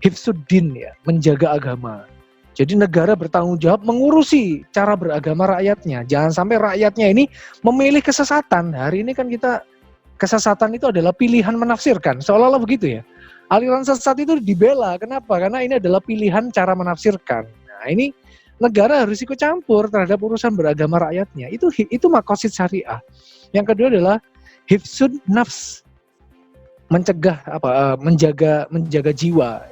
hifzuddin ya, menjaga agama. Jadi negara bertanggung jawab mengurusi cara beragama rakyatnya. Jangan sampai rakyatnya ini memilih kesesatan. Hari ini kan kita, kesesatan itu adalah pilihan menafsirkan. Seolah-olah begitu ya. Aliran sesat itu dibela. Kenapa? Karena ini adalah pilihan cara menafsirkan. Nah ini negara harus ikut campur terhadap urusan beragama rakyatnya. Itu maqasid syariah. Yang kedua adalah hifzun nafs. Menjaga jiwa.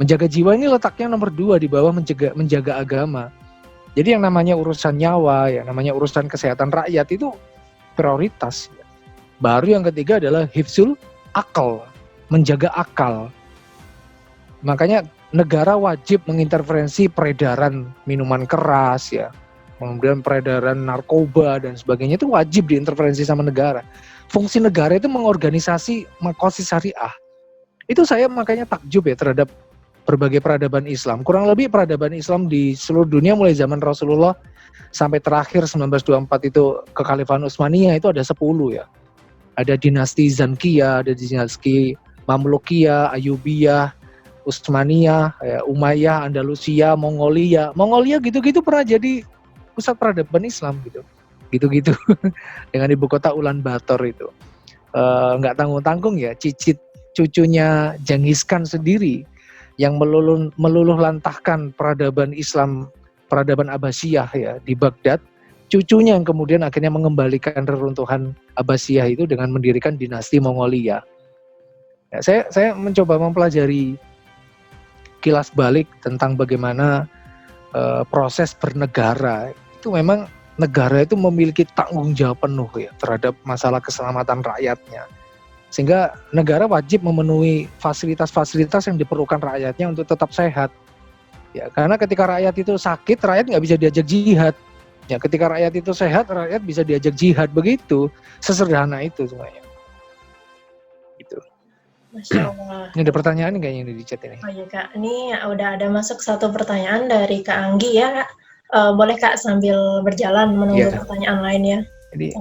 Menjaga jiwa ini letaknya nomor 2 di bawah menjaga agama. Jadi yang namanya urusan nyawa, yang namanya urusan kesehatan rakyat itu prioritas. Baru yang ketiga adalah hifzul akal, menjaga akal. Makanya negara wajib mengintervensi peredaran minuman keras ya, kemudian peredaran narkoba dan sebagainya, itu wajib diintervensi sama negara. Fungsi negara itu mengorganisasi maqasid syariah. Itu saya makanya takjub ya terhadap berbagai peradaban Islam. Kurang lebih peradaban Islam di seluruh dunia mulai zaman Rasulullah sampai terakhir 1924 itu kekhalifahan Utsmaniyah itu ada 10 ya. Ada dinasti Zankiyah, ada dinasti Mamlukiyah, Ayyubiyah, Utsmaniyah, ya, Umayyah, Andalusia, Mongolia. Mongolia gitu-gitu pernah jadi pusat peradaban Islam gitu. Gitu-gitu. Dengan ibu kota Ulaanbaatar itu. Nggak tanggung-tanggung ya, cicit cucunya Genghis Khan sendiri yang meluluh lantahkan peradaban Islam, peradaban Abbasiyah ya di Baghdad, cucunya yang kemudian akhirnya mengembalikan reruntuhan Abbasiyah itu dengan mendirikan dinasti Mongolia. Ya, saya mencoba mempelajari kilas balik tentang bagaimana proses bernegara. Itu memang negara itu memiliki tanggung jawab penuh ya terhadap masalah keselamatan rakyatnya. Sehingga negara wajib memenuhi fasilitas-fasilitas yang diperlukan rakyatnya untuk tetap sehat. Ya, karena ketika rakyat itu sakit, rakyat nggak bisa diajak jihad. Ya, ketika rakyat itu sehat, rakyat bisa diajak jihad. Begitu, sesederhana itu semuanya. Gitu. Masya Allah. Ini ada pertanyaan kayaknya di chat ini. Oh iya Kak, ini udah ada masuk satu pertanyaan dari Kak Anggi ya Kak. Boleh Kak sambil berjalan menunggu pertanyaan lainnya. Jadi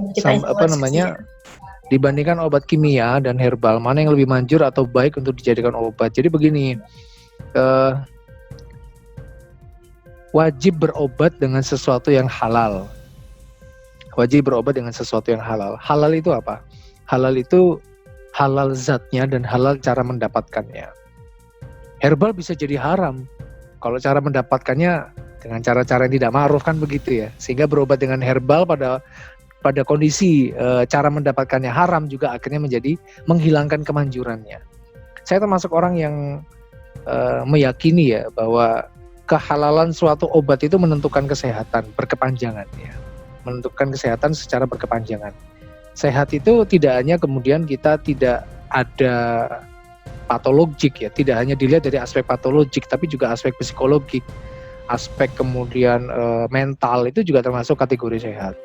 dibandingkan obat kimia dan herbal, mana yang lebih manjur atau baik untuk dijadikan obat? Jadi begini, wajib berobat dengan sesuatu yang halal. Wajib berobat dengan sesuatu yang halal. Halal itu apa? Halal itu halal zatnya dan halal cara mendapatkannya. Herbal bisa jadi haram kalau cara mendapatkannya dengan cara-cara yang tidak ma'ruf kan begitu ya. Sehingga berobat dengan herbal pada kondisi cara mendapatkannya haram juga akhirnya menjadi menghilangkan kemanjurannya. Saya termasuk orang yang meyakini ya bahwa kehalalan suatu obat itu menentukan kesehatan berkepanjangan ya. Menentukan kesehatan secara berkepanjangan. Sehat itu tidak hanya kemudian kita tidak ada patologik ya, tidak hanya dilihat dari aspek patologik tapi juga aspek psikologik, aspek kemudian mental itu juga termasuk kategori sehat.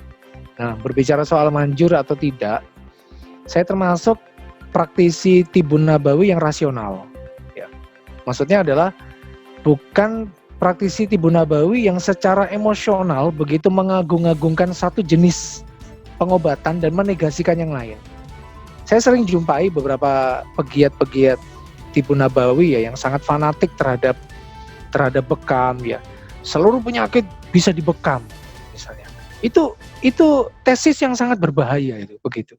Nah, berbicara soal manjur atau tidak, saya termasuk praktisi tibun nabawi yang rasional. Ya. Maksudnya adalah bukan praktisi tibun nabawi yang secara emosional begitu mengagung-agungkan satu jenis pengobatan dan menegasikan yang lain. Saya sering jumpai beberapa pegiat-pegiat tibun nabawi ya yang sangat fanatik terhadap bekam ya. Seluruh penyakit bisa dibekam misalnya. Itu tesis yang sangat berbahaya itu begitu.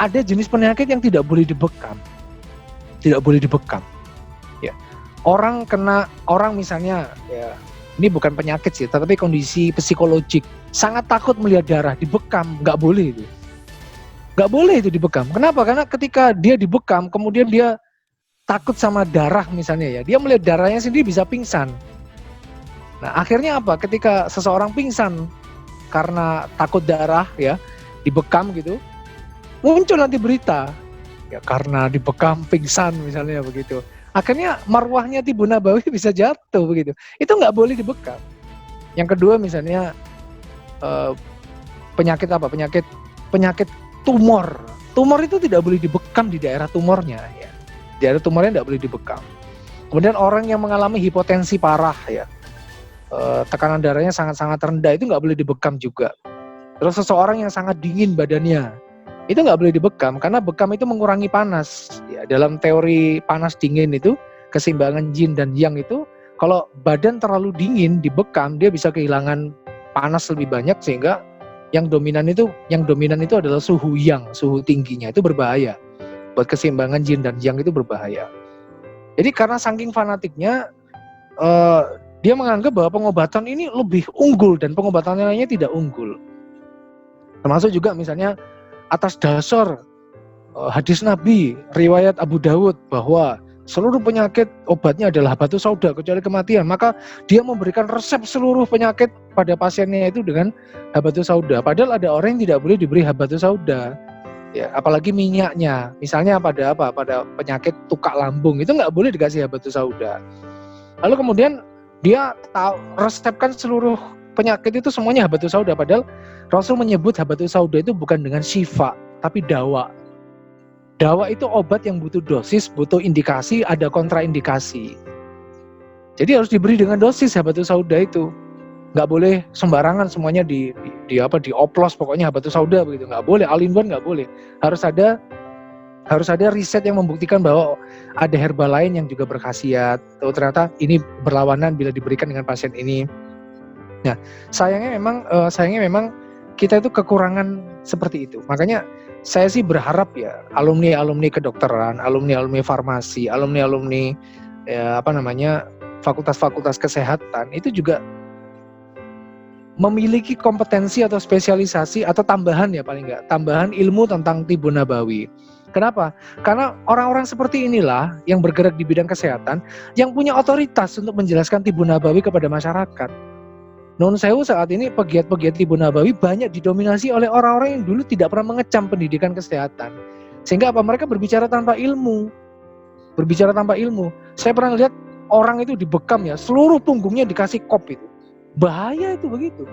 Ada jenis penyakit yang tidak boleh dibekam. Tidak boleh dibekam. Ya. Orang misalnya ya, ini bukan penyakit sih, tetapi kondisi psikologik, sangat takut melihat darah, dibekam, nggak boleh itu. Nggak boleh itu dibekam. Kenapa? Karena ketika dia dibekam, kemudian dia takut sama darah misalnya ya, dia melihat darahnya sendiri bisa pingsan. Nah akhirnya apa? Ketika seseorang pingsan karena takut darah ya, dibekam gitu, muncul nanti berita ya karena dibekam pingsan misalnya begitu. Akhirnya marwahnya Tibun Nabawi bisa jatuh begitu. Itu nggak boleh dibekam. Yang kedua misalnya penyakit apa? Penyakit tumor. Tumor itu tidak boleh dibekam di daerah tumornya. Ya. Di daerah tumornya tidak boleh dibekam. Kemudian orang yang mengalami hipotensi parah, ya, tekanan darahnya sangat-sangat rendah, itu nggak boleh dibekam juga. Terus seseorang yang sangat dingin badannya, itu nggak boleh dibekam karena bekam itu mengurangi panas. Ya, dalam teori panas dingin itu keseimbangan yin dan yang itu, kalau badan terlalu dingin dibekam dia bisa kehilangan panas lebih banyak sehingga yang dominan itu adalah suhu yang, suhu tingginya itu berbahaya. Buat keseimbangan yin dan yang itu berbahaya. Jadi karena saking fanatiknya dia menganggap bahwa pengobatan ini lebih unggul dan pengobatan lainnya tidak unggul. Termasuk juga misalnya atas dasar hadis Nabi, riwayat Abu Dawud bahwa seluruh penyakit obatnya adalah habatus sauda kecuali kematian, maka dia memberikan resep seluruh penyakit pada pasiennya itu dengan habatus sauda. Padahal ada orang yang tidak boleh diberi habatus sauda, ya, apalagi minyaknya. Misalnya pada penyakit tukak lambung itu nggak boleh dikasih habatus sauda. Lalu kemudian dia resepkan seluruh penyakit itu semuanya habatus sauda, padahal Rasul menyebut habatus sauda itu bukan dengan syifa, tapi dawa. Dawa itu obat yang butuh dosis, butuh indikasi, ada kontraindikasi. Jadi harus diberi dengan dosis habatus sauda itu. Nggak boleh sembarangan semuanya dioplos pokoknya habatus sauda begitu. Nggak boleh, all-in-one nggak boleh. Harus ada riset yang membuktikan bahwa ada herbal lain yang juga berkhasiat. Atau ternyata ini berlawanan bila diberikan dengan pasien ini. Nah, sayangnya memang kita itu kekurangan seperti itu. Makanya saya sih berharap ya alumni kedokteran, alumni farmasi, alumni fakultas-fakultas kesehatan itu juga memiliki kompetensi atau spesialisasi atau tambahan ilmu tentang Tibun Nabawi. Kenapa? Karena orang-orang seperti inilah yang bergerak di bidang kesehatan yang punya otoritas untuk menjelaskan Tibun Nabawi kepada masyarakat. Nun sewu saat ini pegiat-pegiat Tibun Nabawi banyak didominasi oleh orang-orang yang dulu tidak pernah mengecam pendidikan kesehatan. Sehingga mereka berbicara tanpa ilmu. Saya pernah lihat orang itu dibekam ya, seluruh punggungnya dikasih kop itu. Bahaya itu begitu.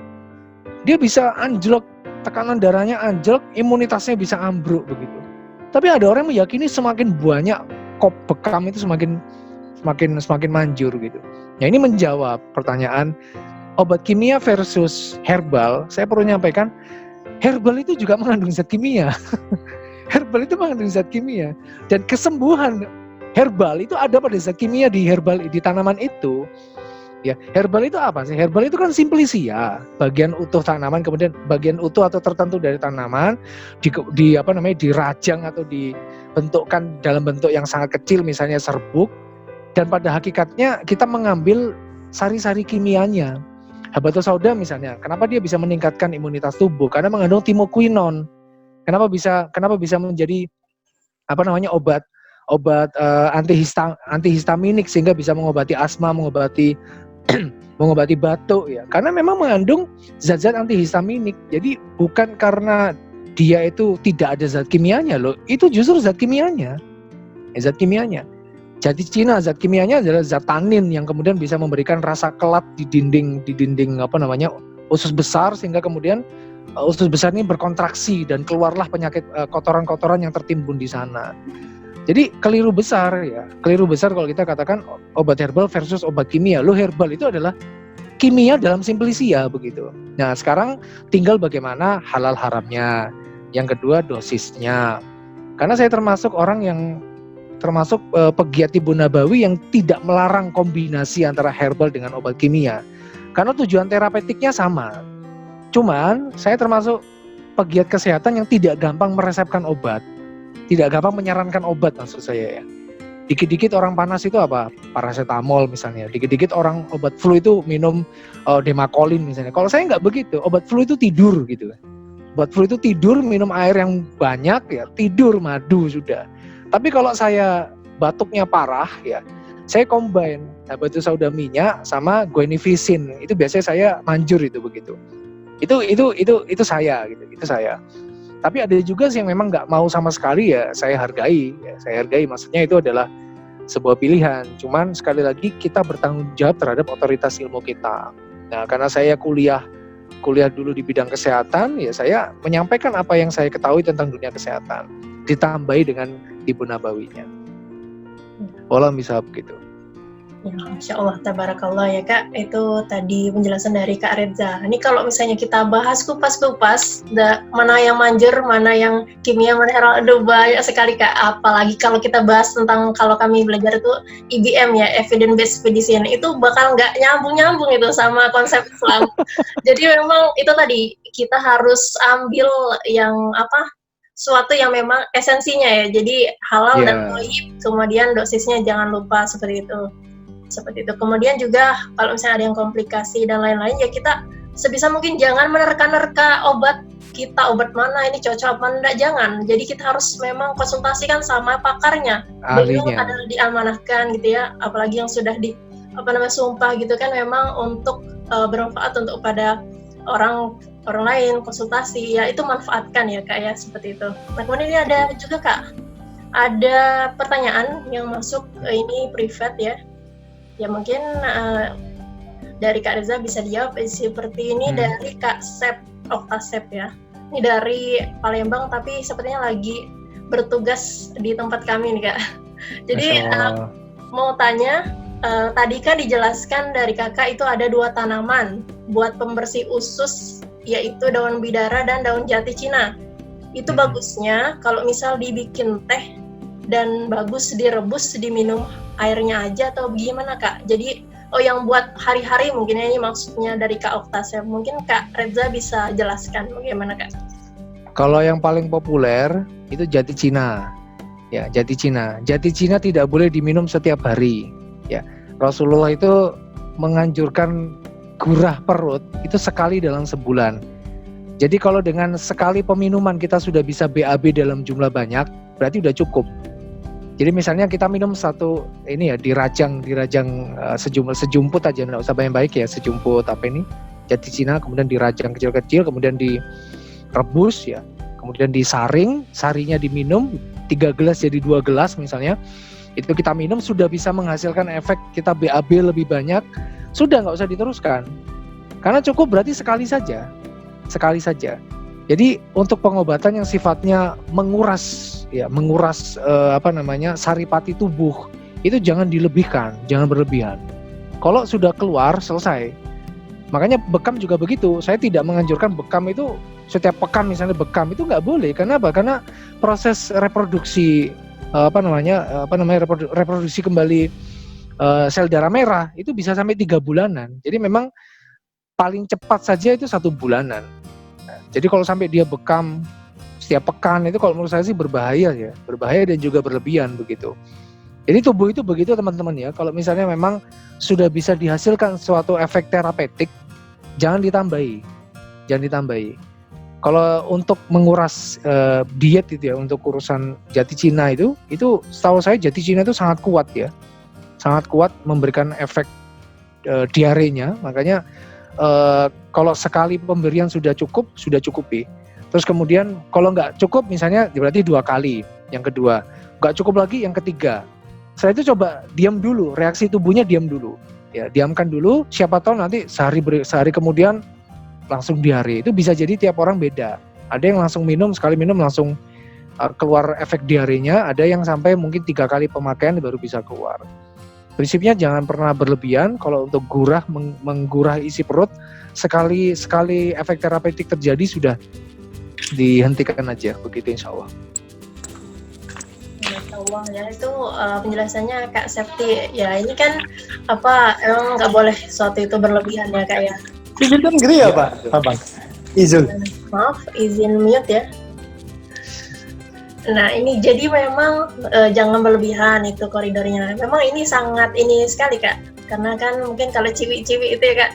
Dia bisa anjlok, tekanan darahnya anjlok, imunitasnya bisa ambruk begitu. Tapi ada orang yang meyakini semakin banyak kop bekam itu semakin manjur gitu. Nah, ini menjawab pertanyaan obat kimia versus herbal. Saya perlu nyampaikan, herbal itu juga mengandung zat kimia. Herbal itu mengandung zat kimia. Dan kesembuhan herbal itu ada pada zat kimia di tanaman itu. Ya, herbal itu apa sih? Herbal itu kan simplisia, bagian utuh tanaman, kemudian bagian utuh atau tertentu dari tanaman dirajang atau dibentukkan dalam bentuk yang sangat kecil, misalnya serbuk. Dan pada hakikatnya kita mengambil sari-sari kimianya. Habatus sauda misalnya, kenapa dia bisa meningkatkan imunitas tubuh? Karena mengandung timokuinon. Kenapa bisa menjadi obat antihistaminik sehingga bisa mengobati asma, mengobati batuk ya. Karena memang mengandung zat-zat antihistaminik. Jadi bukan karena dia itu tidak ada zat kimianya loh, itu justru zat kimianya. Jadi Cina zat kimianya adalah zat tanin yang kemudian bisa memberikan rasa kelat di dinding usus besar, sehingga kemudian usus besar ini berkontraksi dan keluarlah penyakit kotoran-kotoran yang tertimbun di sana. Jadi keliru besar kalau kita katakan obat herbal versus obat kimia. Lo herbal itu adalah kimia dalam simplisia begitu. Nah, sekarang tinggal bagaimana halal haramnya. Yang kedua dosisnya. Karena saya termasuk pegiat Tibun Nabawi yang tidak melarang kombinasi antara herbal dengan obat kimia. Karena tujuan terapeutiknya sama. Cuman saya termasuk pegiat kesehatan yang tidak gampang meresepkan obat. Tidak gampang menyarankan obat maksud saya ya. Dikit-dikit orang panas itu apa? Paracetamol misalnya. Dikit-dikit orang obat flu itu minum Demacolin misalnya. Kalau saya nggak begitu. Obat flu itu tidur gitu. Obat flu itu tidur, minum air yang banyak ya, tidur, madu sudah. Tapi kalau saya batuknya parah ya, saya combine habatus sauda minyak sama guaifenesin. Itu biasanya saya manjur itu begitu. Itu saya gitu. Itu saya. Tapi ada juga sih yang memang nggak mau sama sekali ya, saya hargai. Maksudnya itu adalah sebuah pilihan. Cuman sekali lagi kita bertanggung jawab terhadap otoritas ilmu kita. Nah, karena saya kuliah dulu di bidang kesehatan, ya saya menyampaikan apa yang saya ketahui tentang dunia kesehatan, ditambahi dengan tibu nabawinya. Wallah bisa begitu. Ya, Masya Allah, tabarakallah ya Kak. Itu tadi penjelasan dari Kak Reza. Ini kalau misalnya kita bahas kupas-kupas, mana yang manjur, mana yang kimia, mana yang aduh banyak sekali Kak. Apalagi kalau kita bahas tentang, kalau kami belajar itu EBM ya, Evidence Based Medicine, itu bakal nggak nyambung-nyambung itu sama konsep Islam. Jadi memang itu tadi, kita harus ambil yang suatu yang memang esensinya ya. Jadi halal dan thayyib, kemudian dosisnya jangan lupa seperti itu. Kemudian juga kalau misalnya ada yang komplikasi dan lain-lain, ya kita sebisa mungkin jangan menerka-nerka obat mana ini cocok apa enggak, jangan. Jadi kita harus memang konsultasikan sama pakarnya. Beliau adalah diamanahkan gitu ya, apalagi yang sudah sumpah gitu kan, memang untuk bermanfaat untuk pada orang lain, konsultasi ya, itu manfaatkan ya Kak ya, seperti itu. Nah kemudian ini ada juga Kak, ada pertanyaan yang masuk ini private ya. Ya mungkin dari Kak Reza bisa dijawab seperti ini. Dari Kak Sep, Oktasep ya. Ini dari Palembang tapi sepertinya lagi bertugas di tempat kami nih Kak. Jadi mau tanya, tadi kan dijelaskan dari Kakak itu ada 2 tanaman buat pembersih usus, yaitu daun bidara dan daun jati Cina. Itu bagusnya kalau misal dibikin teh dan bagus direbus, diminum airnya aja atau gimana Kak? Jadi yang buat hari-hari mungkin ini maksudnya dari Kak Oktasep. Mungkin Kak Reza bisa jelaskan bagaimana Kak? Kalau yang paling populer itu jati Cina. Ya, jati Cina. Jati Cina tidak boleh diminum setiap hari. Ya, Rasulullah itu menganjurkan gurah perut itu sekali dalam sebulan. Jadi kalau dengan sekali peminuman kita sudah bisa BAB dalam jumlah banyak, berarti udah cukup. Jadi misalnya kita minum satu ini ya, dirajang sejumput aja, nggak usah banyak-banyak ya, sejumput jati Cina, kemudian dirajang kecil-kecil, kemudian direbus ya, kemudian disaring, sarinya diminum 3 gelas jadi 2 gelas misalnya, itu kita minum sudah bisa menghasilkan efek kita BAB lebih banyak, sudah nggak usah diteruskan, karena cukup berarti sekali saja. Jadi untuk pengobatan yang sifatnya menguras saripati tubuh itu jangan dilebihkan, jangan berlebihan. Kalau sudah keluar selesai. Makanya bekam juga begitu. Saya tidak menganjurkan bekam itu setiap pekan misalnya bekam itu nggak boleh. Karena apa? Karena proses reproduksi reproduksi kembali sel darah merah itu bisa sampai 3 bulanan. Jadi memang paling cepat saja itu 1 bulanan. Jadi kalau sampai dia bekam setiap pekan itu kalau menurut saya sih berbahaya dan juga berlebihan begitu. Jadi tubuh itu begitu teman-teman ya. Kalau misalnya memang sudah bisa dihasilkan suatu efek terapeutik, jangan ditambahi. Kalau untuk menguras diet itu ya, untuk urusan jati Cina itu setahu saya jati Cina itu sangat kuat ya, sangat kuat memberikan efek diarenya. Makanya kalau sekali pemberian sudah cukupi. Terus kemudian kalau nggak cukup misalnya berarti 2 kali, yang kedua nggak cukup lagi, yang ketiga. Setelah itu coba diam dulu, reaksi tubuhnya diam dulu, ya diamkan dulu. Siapa tahu nanti sehari kemudian langsung diare. Itu bisa jadi tiap orang beda. Ada yang langsung sekali minum langsung keluar efek diarenya. Ada yang sampai mungkin 3 kali pemakaian baru bisa keluar. Prinsipnya jangan pernah berlebihan. Kalau untuk menggurah isi perut, sekali efek terapeutik terjadi sudah dihentikan aja, begitu insya Allah. Masya Allah ya, itu penjelasannya Kak Septi ya. Ini kan emang nggak boleh sesuatu itu berlebihan ya Kak ya. Izin kan gitu ya Pak Bang? Izin mute ya. Nah ini jadi memang jangan berlebihan itu koridornya. Memang ini sangat ini sekali Kak. Karena kan mungkin kalau ciwi-ciwi itu ya Kak,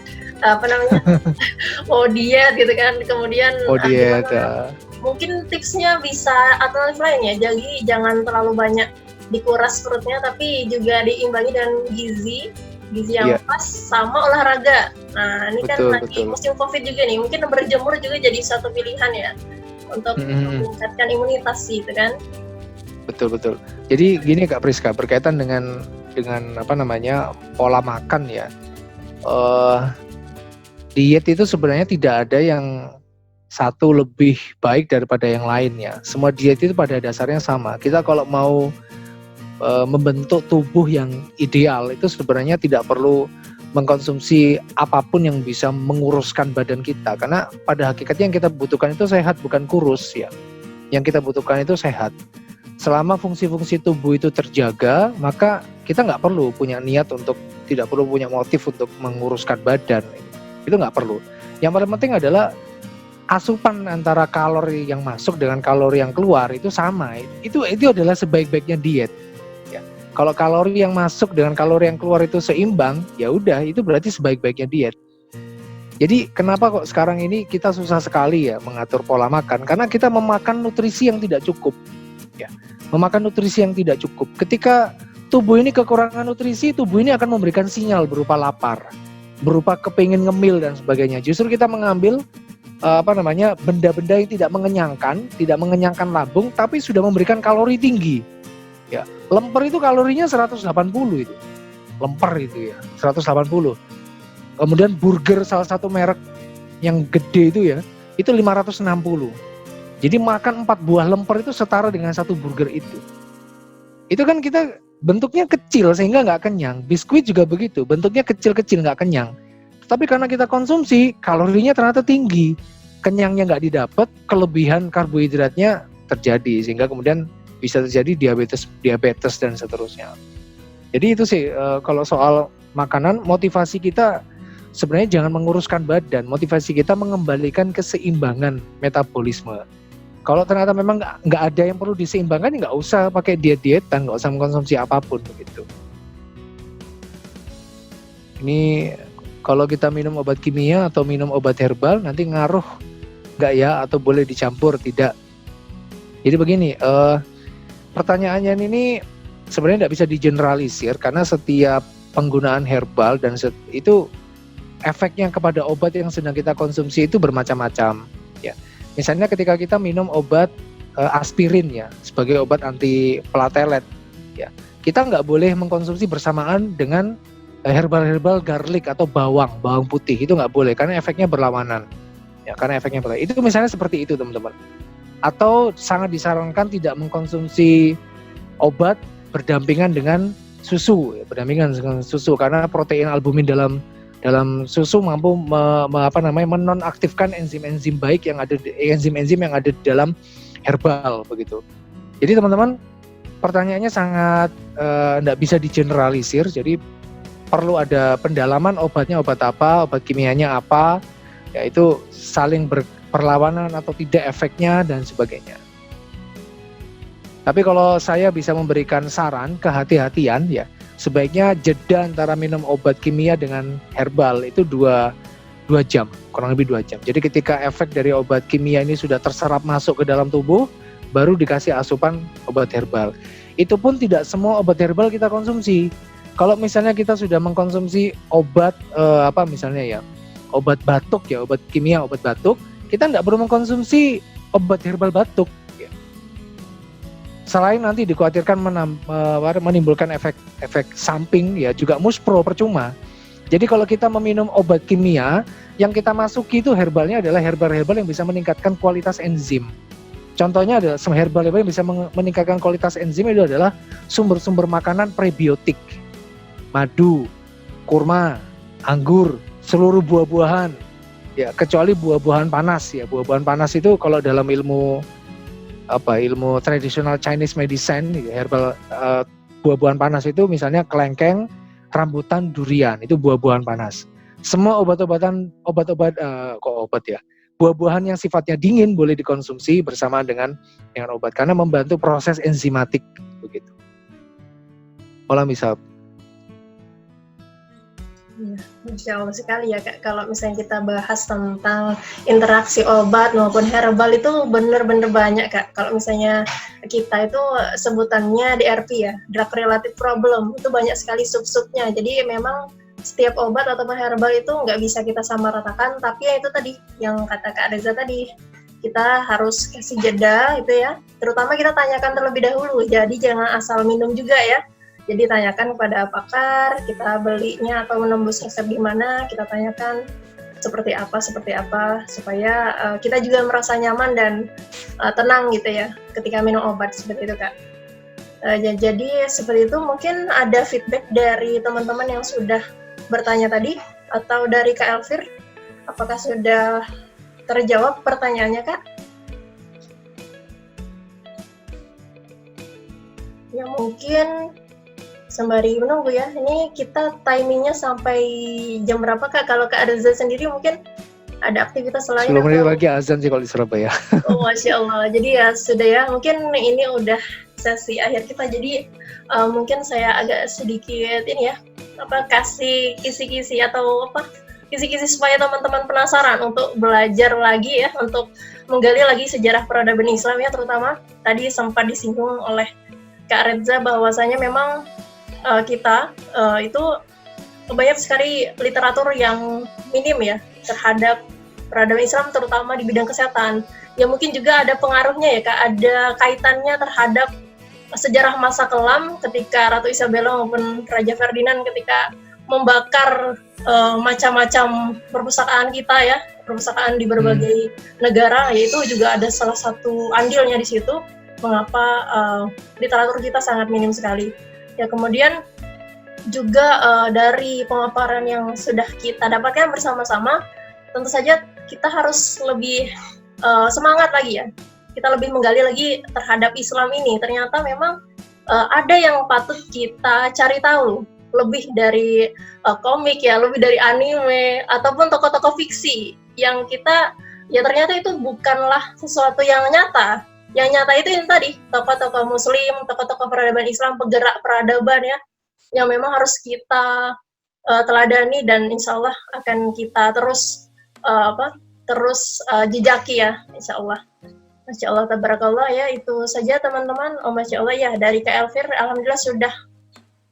diet gitu kan, kemudian mungkin tipsnya bisa alternatif lain ya. Jadi jangan terlalu banyak dikuras perutnya, tapi juga diimbangi dengan gizi yang pas sama olahraga. Nah ini kan lagi musim COVID juga nih, mungkin berjemur juga jadi satu pilihan ya untuk meningkatkan imunitas gitu kan. betul. Jadi gini Kak Priska, berkaitan dengan apa namanya pola makan ya. Diet itu sebenarnya tidak ada yang satu lebih baik daripada yang lainnya. Semua diet itu pada dasarnya sama. Kita kalau mau membentuk tubuh yang ideal itu sebenarnya tidak perlu mengkonsumsi apapun yang bisa menguruskan badan kita, karena pada hakikatnya yang kita butuhkan itu sehat, bukan kurus ya. Yang kita butuhkan itu sehat. Selama fungsi-fungsi tubuh itu terjaga, maka kita nggak perlu punya niat untuk, tidak perlu punya motif untuk menguruskan badan. Itu nggak perlu. Yang paling penting adalah asupan antara kalori yang masuk dengan kalori yang keluar itu sama. Itu adalah sebaik-baiknya diet. Kalau kalori yang masuk dengan kalori yang keluar itu seimbang, ya udah itu berarti sebaik-baiknya diet. Jadi kenapa kok sekarang ini kita susah sekali ya mengatur pola makan? Karena kita memakan nutrisi yang tidak cukup. Ya, memakan nutrisi yang tidak cukup. Ketika tubuh ini kekurangan nutrisi, tubuh ini akan memberikan sinyal berupa lapar, berupa kepingin ngemil dan sebagainya. Justru kita mengambil benda-benda yang tidak mengenyangkan lambung, tapi sudah memberikan kalori tinggi. Ya, lemper itu kalorinya 180 itu. Lemper itu ya, 180. Kemudian burger salah satu merek yang gede itu ya, itu 560. Jadi makan 4 buah lemper itu setara dengan 1 burger itu. Itu kan kita bentuknya kecil sehingga nggak kenyang. Biskuit juga begitu, bentuknya kecil-kecil nggak kenyang. Tapi karena kita konsumsi, kalorinya ternyata tinggi. Kenyangnya nggak didapat, kelebihan karbohidratnya terjadi sehingga kemudian bisa terjadi diabetes dan seterusnya. Jadi itu sih kalau soal makanan, motivasi kita sebenarnya jangan menguruskan badan, motivasi kita mengembalikan keseimbangan metabolisme. Kalau ternyata memang nggak ada yang perlu diseimbangkan, ya nggak usah pakai diet-dietan, nggak usah mengkonsumsi apapun begitu. Ini kalau kita minum obat kimia atau minum obat herbal nanti ngaruh nggak ya, atau boleh dicampur tidak? Jadi begini, pertanyaannya ini sebenarnya tidak bisa digeneralisir karena setiap penggunaan herbal dan itu efeknya kepada obat yang sedang kita konsumsi itu bermacam-macam. Ya, misalnya ketika kita minum obat aspirin ya sebagai obat anti platelet, ya kita nggak boleh mengkonsumsi bersamaan dengan herbal garlic atau bawang putih, itu nggak boleh karena efeknya berlawanan. Ya, karena efeknya berlawanan. Itu misalnya seperti itu teman-teman. Atau sangat disarankan tidak mengkonsumsi obat berdampingan dengan susu, karena protein albumin dalam susu mampu menonaktifkan enzim-enzim baik yang ada di dalam herbal begitu. Jadi teman-teman, pertanyaannya sangat tidak bisa digeneralisir. Jadi perlu ada pendalaman obatnya obat apa, obat kimianya apa, yaitu saling perlawanan atau tidak efeknya dan sebagainya. Tapi kalau saya bisa memberikan saran kehati-hatian ya, sebaiknya jeda antara minum obat kimia dengan herbal itu 2 jam, kurang lebih 2 jam. Jadi ketika efek dari obat kimia ini sudah terserap masuk ke dalam tubuh, baru dikasih asupan obat herbal. Itu pun tidak semua obat herbal kita konsumsi. Kalau misalnya kita sudah mengkonsumsi obat misalnya ya, obat batuk ya, obat kimia obat batuk, kita tidak perlu mengkonsumsi obat herbal batuk. Ya. Selain nanti dikhawatirkan menimbulkan efek samping, ya juga muspro percuma. Jadi kalau kita meminum obat kimia, yang kita masuki itu herbalnya adalah herbal-herbal yang bisa meningkatkan kualitas enzim. Contohnya adalah herbal-herbal yang bisa meningkatkan kualitas enzim itu adalah sumber-sumber makanan prebiotik, madu, kurma, anggur, seluruh buah-buahan. Ya, kecuali buah-buahan panas ya. Buah-buahan panas itu kalau dalam ilmu tradisional Chinese medicine, herbal buah-buahan panas itu misalnya kelengkeng, rambutan, durian, itu buah-buahan panas. Semua buah-buahan yang sifatnya dingin boleh dikonsumsi bersamaan dengan obat karena membantu proses enzimatik begitu. Olah misal. Ya, Masya Allah sekali ya Kak, kalau misalnya kita bahas tentang interaksi obat maupun herbal itu benar-benar banyak Kak. Kalau misalnya kita itu sebutannya DRP ya, drug related problem, itu banyak sekali sub-subnya. Jadi memang setiap obat ataupun herbal itu nggak bisa kita samaratakan, tapi ya itu tadi yang kata Kak Reza tadi, kita harus kasih jeda gitu ya. Terutama kita tanyakan terlebih dahulu, jadi jangan asal minum juga ya. Jadi tanyakan kepada pakar, kita belinya atau menembus resep di mana, kita tanyakan seperti apa, supaya kita juga merasa nyaman dan tenang gitu ya ketika minum obat seperti itu Kak. Jadi seperti itu, mungkin ada feedback dari teman-teman yang sudah bertanya tadi, atau dari Kak Elvir, apakah sudah terjawab pertanyaannya Kak? Ya mungkin sembari menunggu ya, ini kita timingnya sampai jam berapa Kak? Kalau Kak Reza sendiri mungkin ada aktivitas lain? 10 menit lagi azan sih kalau di Surabaya. Oh Masya Allah, jadi ya sudah ya, mungkin ini udah sesi akhir kita, jadi mungkin saya agak sedikit ini ya, kasih kisi-kisi atau kisi-kisi supaya teman-teman penasaran untuk belajar lagi ya, untuk menggali lagi sejarah peradaban Islam ya, terutama tadi sempat disinggung oleh Kak Reza bahwasanya memang kita itu banyak sekali literatur yang minim ya terhadap peradaban Islam, terutama di bidang kesehatan. Ya mungkin juga ada pengaruhnya ya Kak, ada kaitannya terhadap sejarah masa kelam ketika Ratu Isabella maupun Raja Ferdinand ketika membakar macam-macam perpustakaan kita ya, perpustakaan di berbagai negara, yaitu juga ada salah satu andilnya di situ mengapa literatur kita sangat minim sekali. Ya kemudian juga dari pemaparan yang sudah kita dapatkan bersama-sama, tentu saja kita harus lebih semangat lagi ya. Kita lebih menggali lagi terhadap Islam ini. Ternyata memang ada yang patut kita cari tahu, lebih dari komik ya, lebih dari anime ataupun tokoh-tokoh fiksi yang kita ya ternyata itu bukanlah sesuatu yang nyata. Yang nyata itu yang tadi, tokoh-tokoh Muslim, tokoh-tokoh peradaban Islam, penggerak peradaban ya, yang memang harus kita teladani dan insya Allah akan kita terus jejaki ya, insya Allah. Masya Allah, tabarakallah ya, itu saja teman-teman. Oh Masya Allah ya, dari Kak Elvir, alhamdulillah sudah,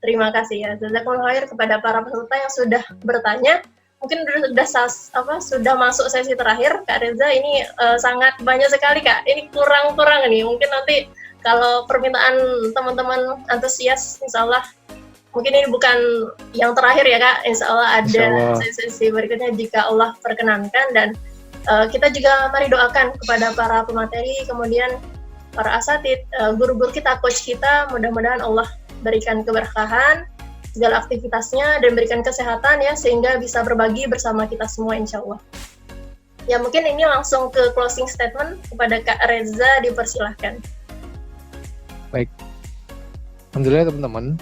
terima kasih ya, jazakumullah khair kepada para peserta yang sudah bertanya. Mungkin sudah masuk sesi terakhir, Kak Reza, ini sangat banyak sekali Kak, ini kurang nih, mungkin nanti kalau permintaan teman-teman antusias, insya Allah, mungkin ini bukan yang terakhir ya Kak, insya Allah ada sesi berikutnya jika Allah perkenankan, dan kita juga mari doakan kepada para pemateri, kemudian para asatid, guru-guru kita, coach kita, mudah-mudahan Allah berikan keberkahan segala aktivitasnya dan berikan kesehatan ya, sehingga bisa berbagi bersama kita semua insya Allah. Ya mungkin ini langsung ke closing statement kepada Kak Reza, dipersilahkan. Baik, alhamdulillah teman-teman,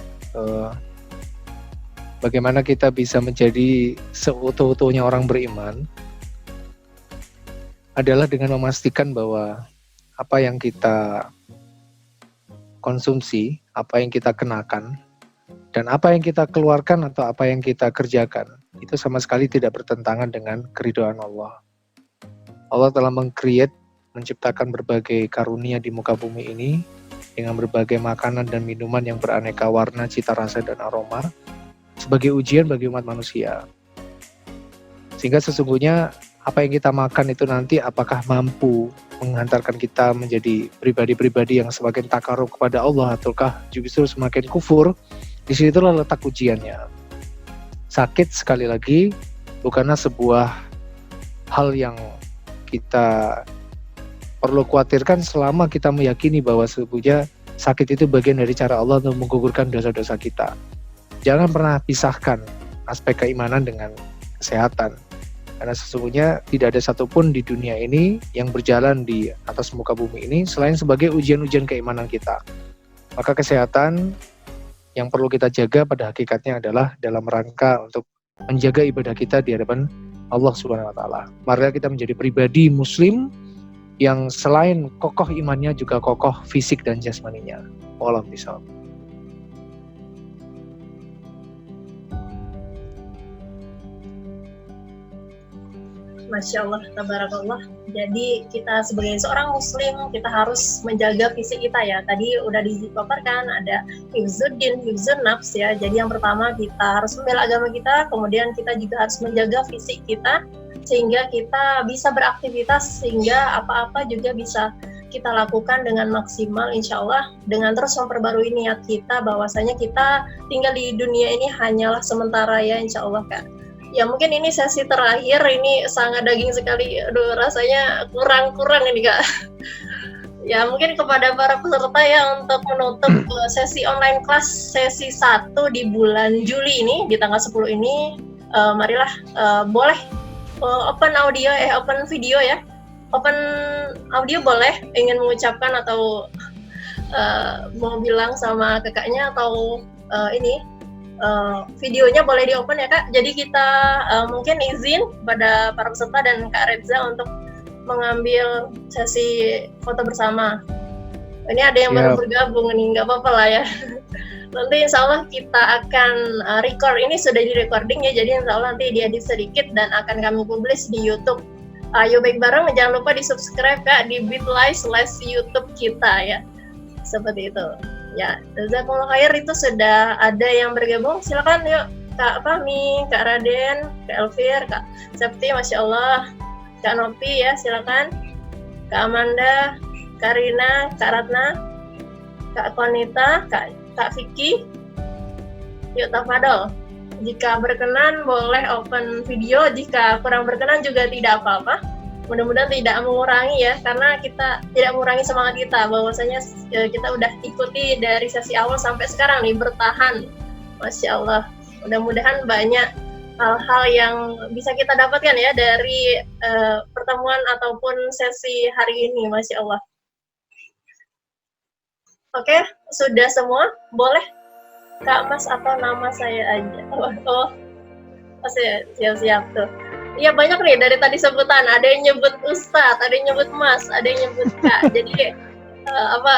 bagaimana kita bisa menjadi seutuh-utuhnya orang beriman adalah dengan memastikan bahwa apa yang kita konsumsi, apa yang kita kenakan, dan apa yang kita keluarkan atau apa yang kita kerjakan, itu sama sekali tidak bertentangan dengan keridhaan Allah. Allah telah menciptakan berbagai karunia di muka bumi ini dengan berbagai makanan dan minuman yang beraneka warna, cita rasa, dan aroma sebagai ujian bagi umat manusia. Sehingga sesungguhnya apa yang kita makan itu nanti apakah mampu menghantarkan kita menjadi pribadi-pribadi yang semakin takarub kepada Allah ataukah justru semakin kufur. Disitulah letak ujiannya. Sakit sekali lagi bukanlah sebuah hal yang kita perlu khawatirkan selama kita meyakini bahwa sebetulnya sakit itu bagian dari cara Allah untuk menggugurkan dosa-dosa kita. Jangan pernah pisahkan aspek keimanan dengan kesehatan. Karena sesungguhnya tidak ada satupun di dunia ini yang berjalan di atas muka bumi ini selain sebagai ujian-ujian keimanan kita. Maka kesehatan yang perlu kita jaga pada hakikatnya adalah dalam rangka untuk menjaga ibadah kita di hadapan Allah Subhanahu wa taala. Mari kita menjadi pribadi muslim yang selain kokoh imannya juga kokoh fisik dan jasmaninya. Wallahu a'lam. Masya Allah, tabarakallah. Jadi kita sebagai seorang muslim, kita harus menjaga fisik kita ya. Tadi udah dipaparkan, ada hifzuddin, hifzun nafs ya. Jadi yang pertama kita harus membela agama kita, kemudian kita juga harus menjaga fisik kita sehingga kita bisa beraktivitas, sehingga apa-apa juga bisa kita lakukan dengan maksimal, insya Allah, dengan terus memperbarui niat kita bahwasanya kita tinggal di dunia ini hanyalah sementara ya, insya Allah Kak. Ya mungkin ini sesi terakhir, ini sangat daging sekali, aduh rasanya kurang ini Kak. Ya mungkin kepada para peserta ya untuk menutup sesi online kelas sesi 1 di bulan Juli ini, di tanggal 10 ini, marilah boleh open audio, open video ya. Open audio boleh, ingin mengucapkan atau mau bilang sama kakaknya atau videonya boleh di open ya Kak. Jadi kita mungkin izin pada para peserta dan Kak Reza untuk mengambil sesi foto bersama. Ini ada yang baru bergabung nih, nggak apa-apa lah ya. Nanti insya Allah kita akan record, ini sudah di recording ya, jadi insya Allah nanti diedit sedikit dan akan kami publish di YouTube. Ayo baik bareng, jangan lupa di subscribe Kak di bit.ly/YouTube kita ya. Seperti itu. Ya, jazakumullah khair, itu sudah ada yang bergabung. Silakan yuk Kak Fahmi, Kak Raden, Kak Elvir, Kak Septi, Masya Allah, Kak Nopi ya, silakan. Kak Amanda, Kak Rina, Kak Ratna, Kak Konita, Kak Vicky. Yuk tafadhol. Jika berkenan boleh open video, jika kurang berkenan juga tidak apa-apa. Mudah-mudahan tidak mengurangi ya, karena kita tidak mengurangi semangat kita, bahwasanya kita udah ikuti dari sesi awal sampai sekarang nih, bertahan. Masya Allah, mudah-mudahan banyak hal-hal yang bisa kita dapatkan ya dari pertemuan ataupun sesi hari ini, Masya Allah. Oke, sudah semua? Boleh Kak Mas atau nama saya aja? Siap-siap tuh. Iya banyak nih dari tadi sebutan, ada yang nyebut Ustadz, ada yang nyebut Mas, ada yang nyebut Kak. Jadi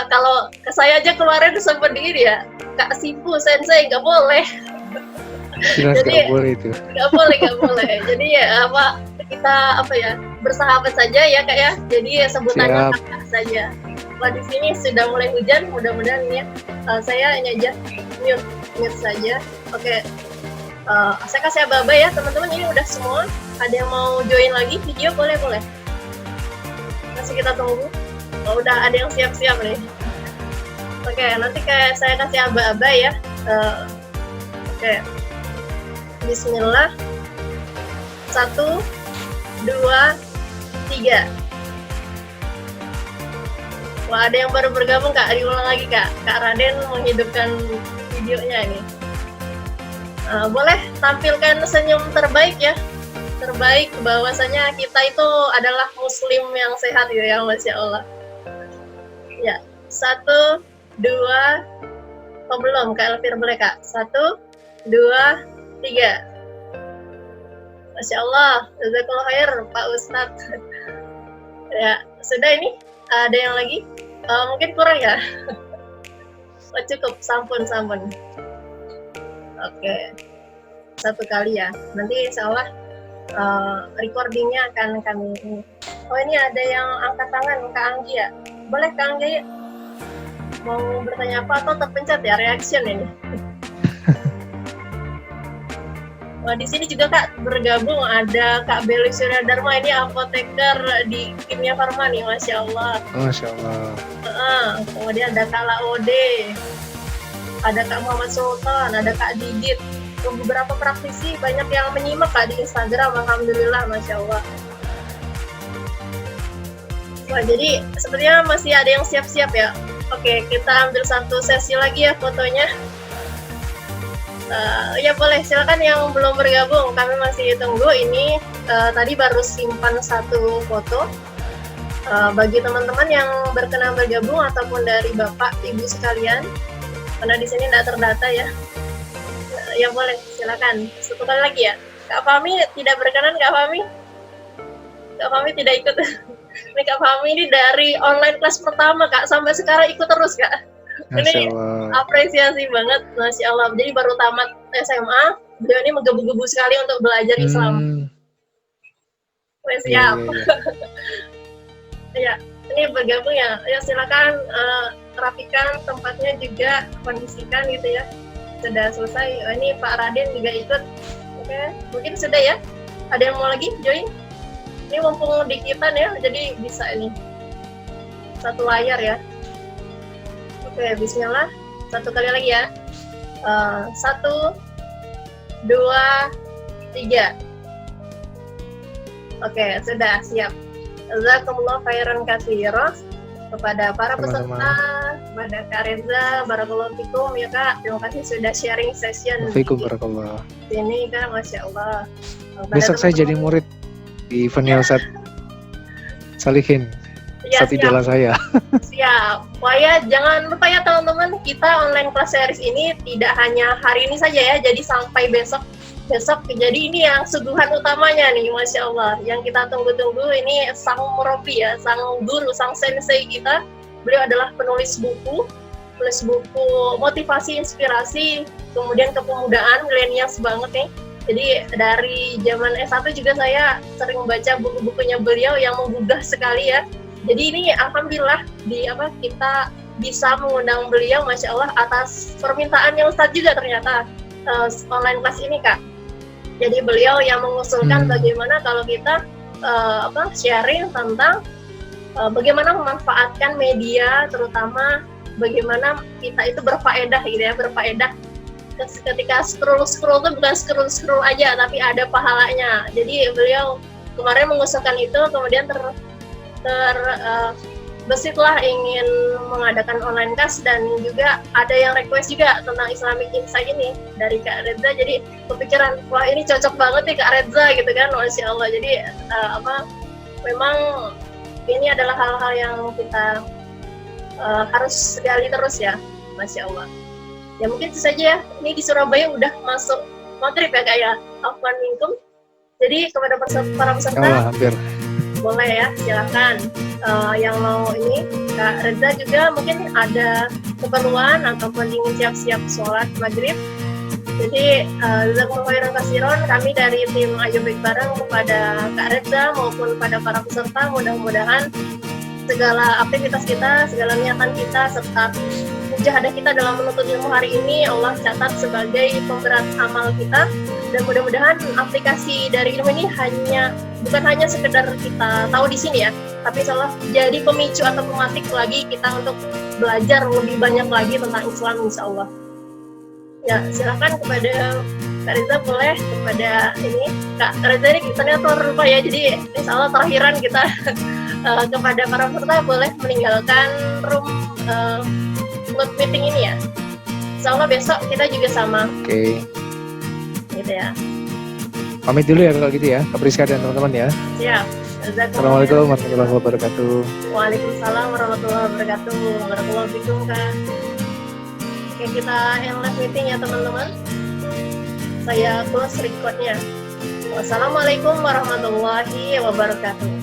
kalau ke saya aja keluarnya disebut diri ya, Kak Sifu Sensei, nggak boleh. Jelas Jadi nggak boleh itu. Nggak boleh. Jadi ya kita bersahabat saja ya Kak ya. Jadi sebutannya Kak saja. Wah di sini sudah mulai hujan, mudah-mudahan ya. Saya ini aja mute saja. Oke. Saya kasih aba-aba ya teman-teman, ini udah semua. Ada yang mau join lagi video boleh. Masih kita tunggu. Oh, udah ada yang siap-siap nih. Oke, nanti saya kasih aba-aba ya. Oke. Bismillah. 1, 2, 3. Wah, ada yang baru bergabung Kak, diulang lagi Kak. Kak Raden menghidupkan videonya ini. Boleh tampilkan senyum terbaik ya. Terbaik, bahwasanya kita itu adalah muslim yang sehat ya, Masya Allah. Ya, 1, 2, belum Kak Elvir boleh Kak. 1, 2, 3. Masya Allah, jazakallahu khair Pak Ustadz. Ya, sudah ini. Ada yang lagi? Mungkin kurang ya? Cukup, sampun. Oke. 1 kali ya. Nanti insya Allah recordingnya akan kami. Oh ini ada yang angkat tangan, Kak Anggi ya? Boleh Kak Anggi? Mau bertanya apa atau terpencet ya reaction ini? Wah, di sini juga Kak bergabung ada Kak Beli Surya Dharma, ini apoteker di Kimia Farma nih, Masya Allah. Masya Allah. Kemudian ada Kak Laode, ada Kak Muhammad Sultan, ada Kak Digit. Beberapa praktisi banyak yang menyimak Kak di Instagram, alhamdulillah, Masya Allah. Wah, jadi sepertinya masih ada yang siap-siap ya. Oke, kita ambil satu sesi lagi ya fotonya. Ya boleh, silakan yang belum bergabung, kami masih tunggu. Ini tadi baru simpan satu foto. Bagi teman-teman yang berkenan bergabung ataupun dari Bapak Ibu sekalian, karena di sini tidak terdata ya. Ya boleh, silakan. Satu kali lagi ya. Kak Fahmi tidak berkenan, Kak Fahmi? Kak Fahmi tidak ikut. Ini Kak Fahmi ini dari online kelas pertama Kak, sampai sekarang ikut terus Kak. Ini apresiasi banget, Masya Allah. Jadi baru tamat SMA, beliau ini menggebu-gebu sekali untuk belajar Islam. Siap. Ya, ini bergabung ya. Ya silakan rapikan tempatnya juga, kondisikan gitu ya. Sudah selesai. Ini Pak Raden juga ikut. Oke, mungkin sudah ya. Ada yang mau lagi join? Ini mumpung dikitan ya, jadi bisa ini. Satu layar ya. Oke, bismillah. Satu kali lagi ya. 1, 2, 3. Oke, sudah siap. Jazakumullah khairan katsiran kepada para peserta, kepada Kak Reza, barakallahu fikum ya Kak. Terima kasih sudah sharing session Fikum barakallah. ini Kak, Masya Allah. Besok saya jadi murid di eventnya Ustaz Salihin. Ya, Ustaz idola saya. Siap. Wah ya, jangan lupa ya teman-teman, kita online class series ini tidak hanya hari ini saja ya, jadi sampai besok. Jadi ini yang suguhan utamanya nih, Masya Allah. Yang kita tunggu-tunggu ini sang murabi ya, sang guru, sang sensei kita. Beliau adalah penulis buku motivasi, inspirasi, kemudian kepemudaan, milenials banget nih. Jadi dari zaman S1 juga saya sering membaca buku-bukunya beliau yang menggugah sekali ya. Jadi ini alhamdulillah kita bisa mengundang beliau, Masya Allah, atas permintaannya Ustadz juga ternyata online class ini Kak. Jadi beliau yang mengusulkan bagaimana kalau kita sharing tentang bagaimana memanfaatkan media, terutama bagaimana kita itu berfaedah gitu ya, berfaedah. Ketika scroll itu bukan scroll aja, tapi ada pahalanya. Jadi beliau kemarin mengusulkan itu, kemudian bersitlah ingin mengadakan online class, dan juga ada yang request juga tentang Islamic Insight ini dari Kak Reza. Jadi kepikiran, wah ini cocok banget nih Kak Reza gitu kan, Masya Allah. Jadi memang ini adalah hal-hal yang kita harus gali terus ya, Masya Allah. Ya mungkin itu saja ya. Ini di Surabaya udah masuk maghrib ya Kak ya, afwan minkum. Jadi kepada para peserta, hampir. Boleh ya, silakan. Yang mau ini, Kak Reza juga mungkin ada keperluan ataupun ingin siap-siap sholat maghrib. Jadi, jazakumullah khairan katsiran, kami dari tim Ayo Baik Bareng kepada Kak Reza maupun pada para peserta, mudah-mudahan segala aktivitas kita, segala niatan kita, serta mujahadah kita dalam menuntut ilmu hari ini Allah catat sebagai pemberat amal kita. Dan mudah-mudahan aplikasi dari ilmu ini bukan hanya sekedar kita tahu di sini ya, tapi insyaallah jadi pemicu atau pematik lagi kita untuk belajar lebih banyak lagi tentang Islam, insyaallah. Ya, silakan kepada Kak Reza, boleh kepada ini Kak Reza ini ternyata lupa ya, jadi insyaallah terakhiran kita kepada para peserta boleh meninggalkan room cloud meeting ini ya. Insyaallah besok kita juga sama. Oke. Gitu ya. Pamit dulu ya kalau gitu ya, Kak Priska dan teman-teman ya. Siap. Assalamualaikum warahmatullahi wabarakatuh. Waalaikumsalam warahmatullahi wabarakatuh. Barakallahu fikum Kak. Oke, kita end live meeting ya teman-teman. Saya close recordnya. Wassalamualaikum warahmatullahi wabarakatuh.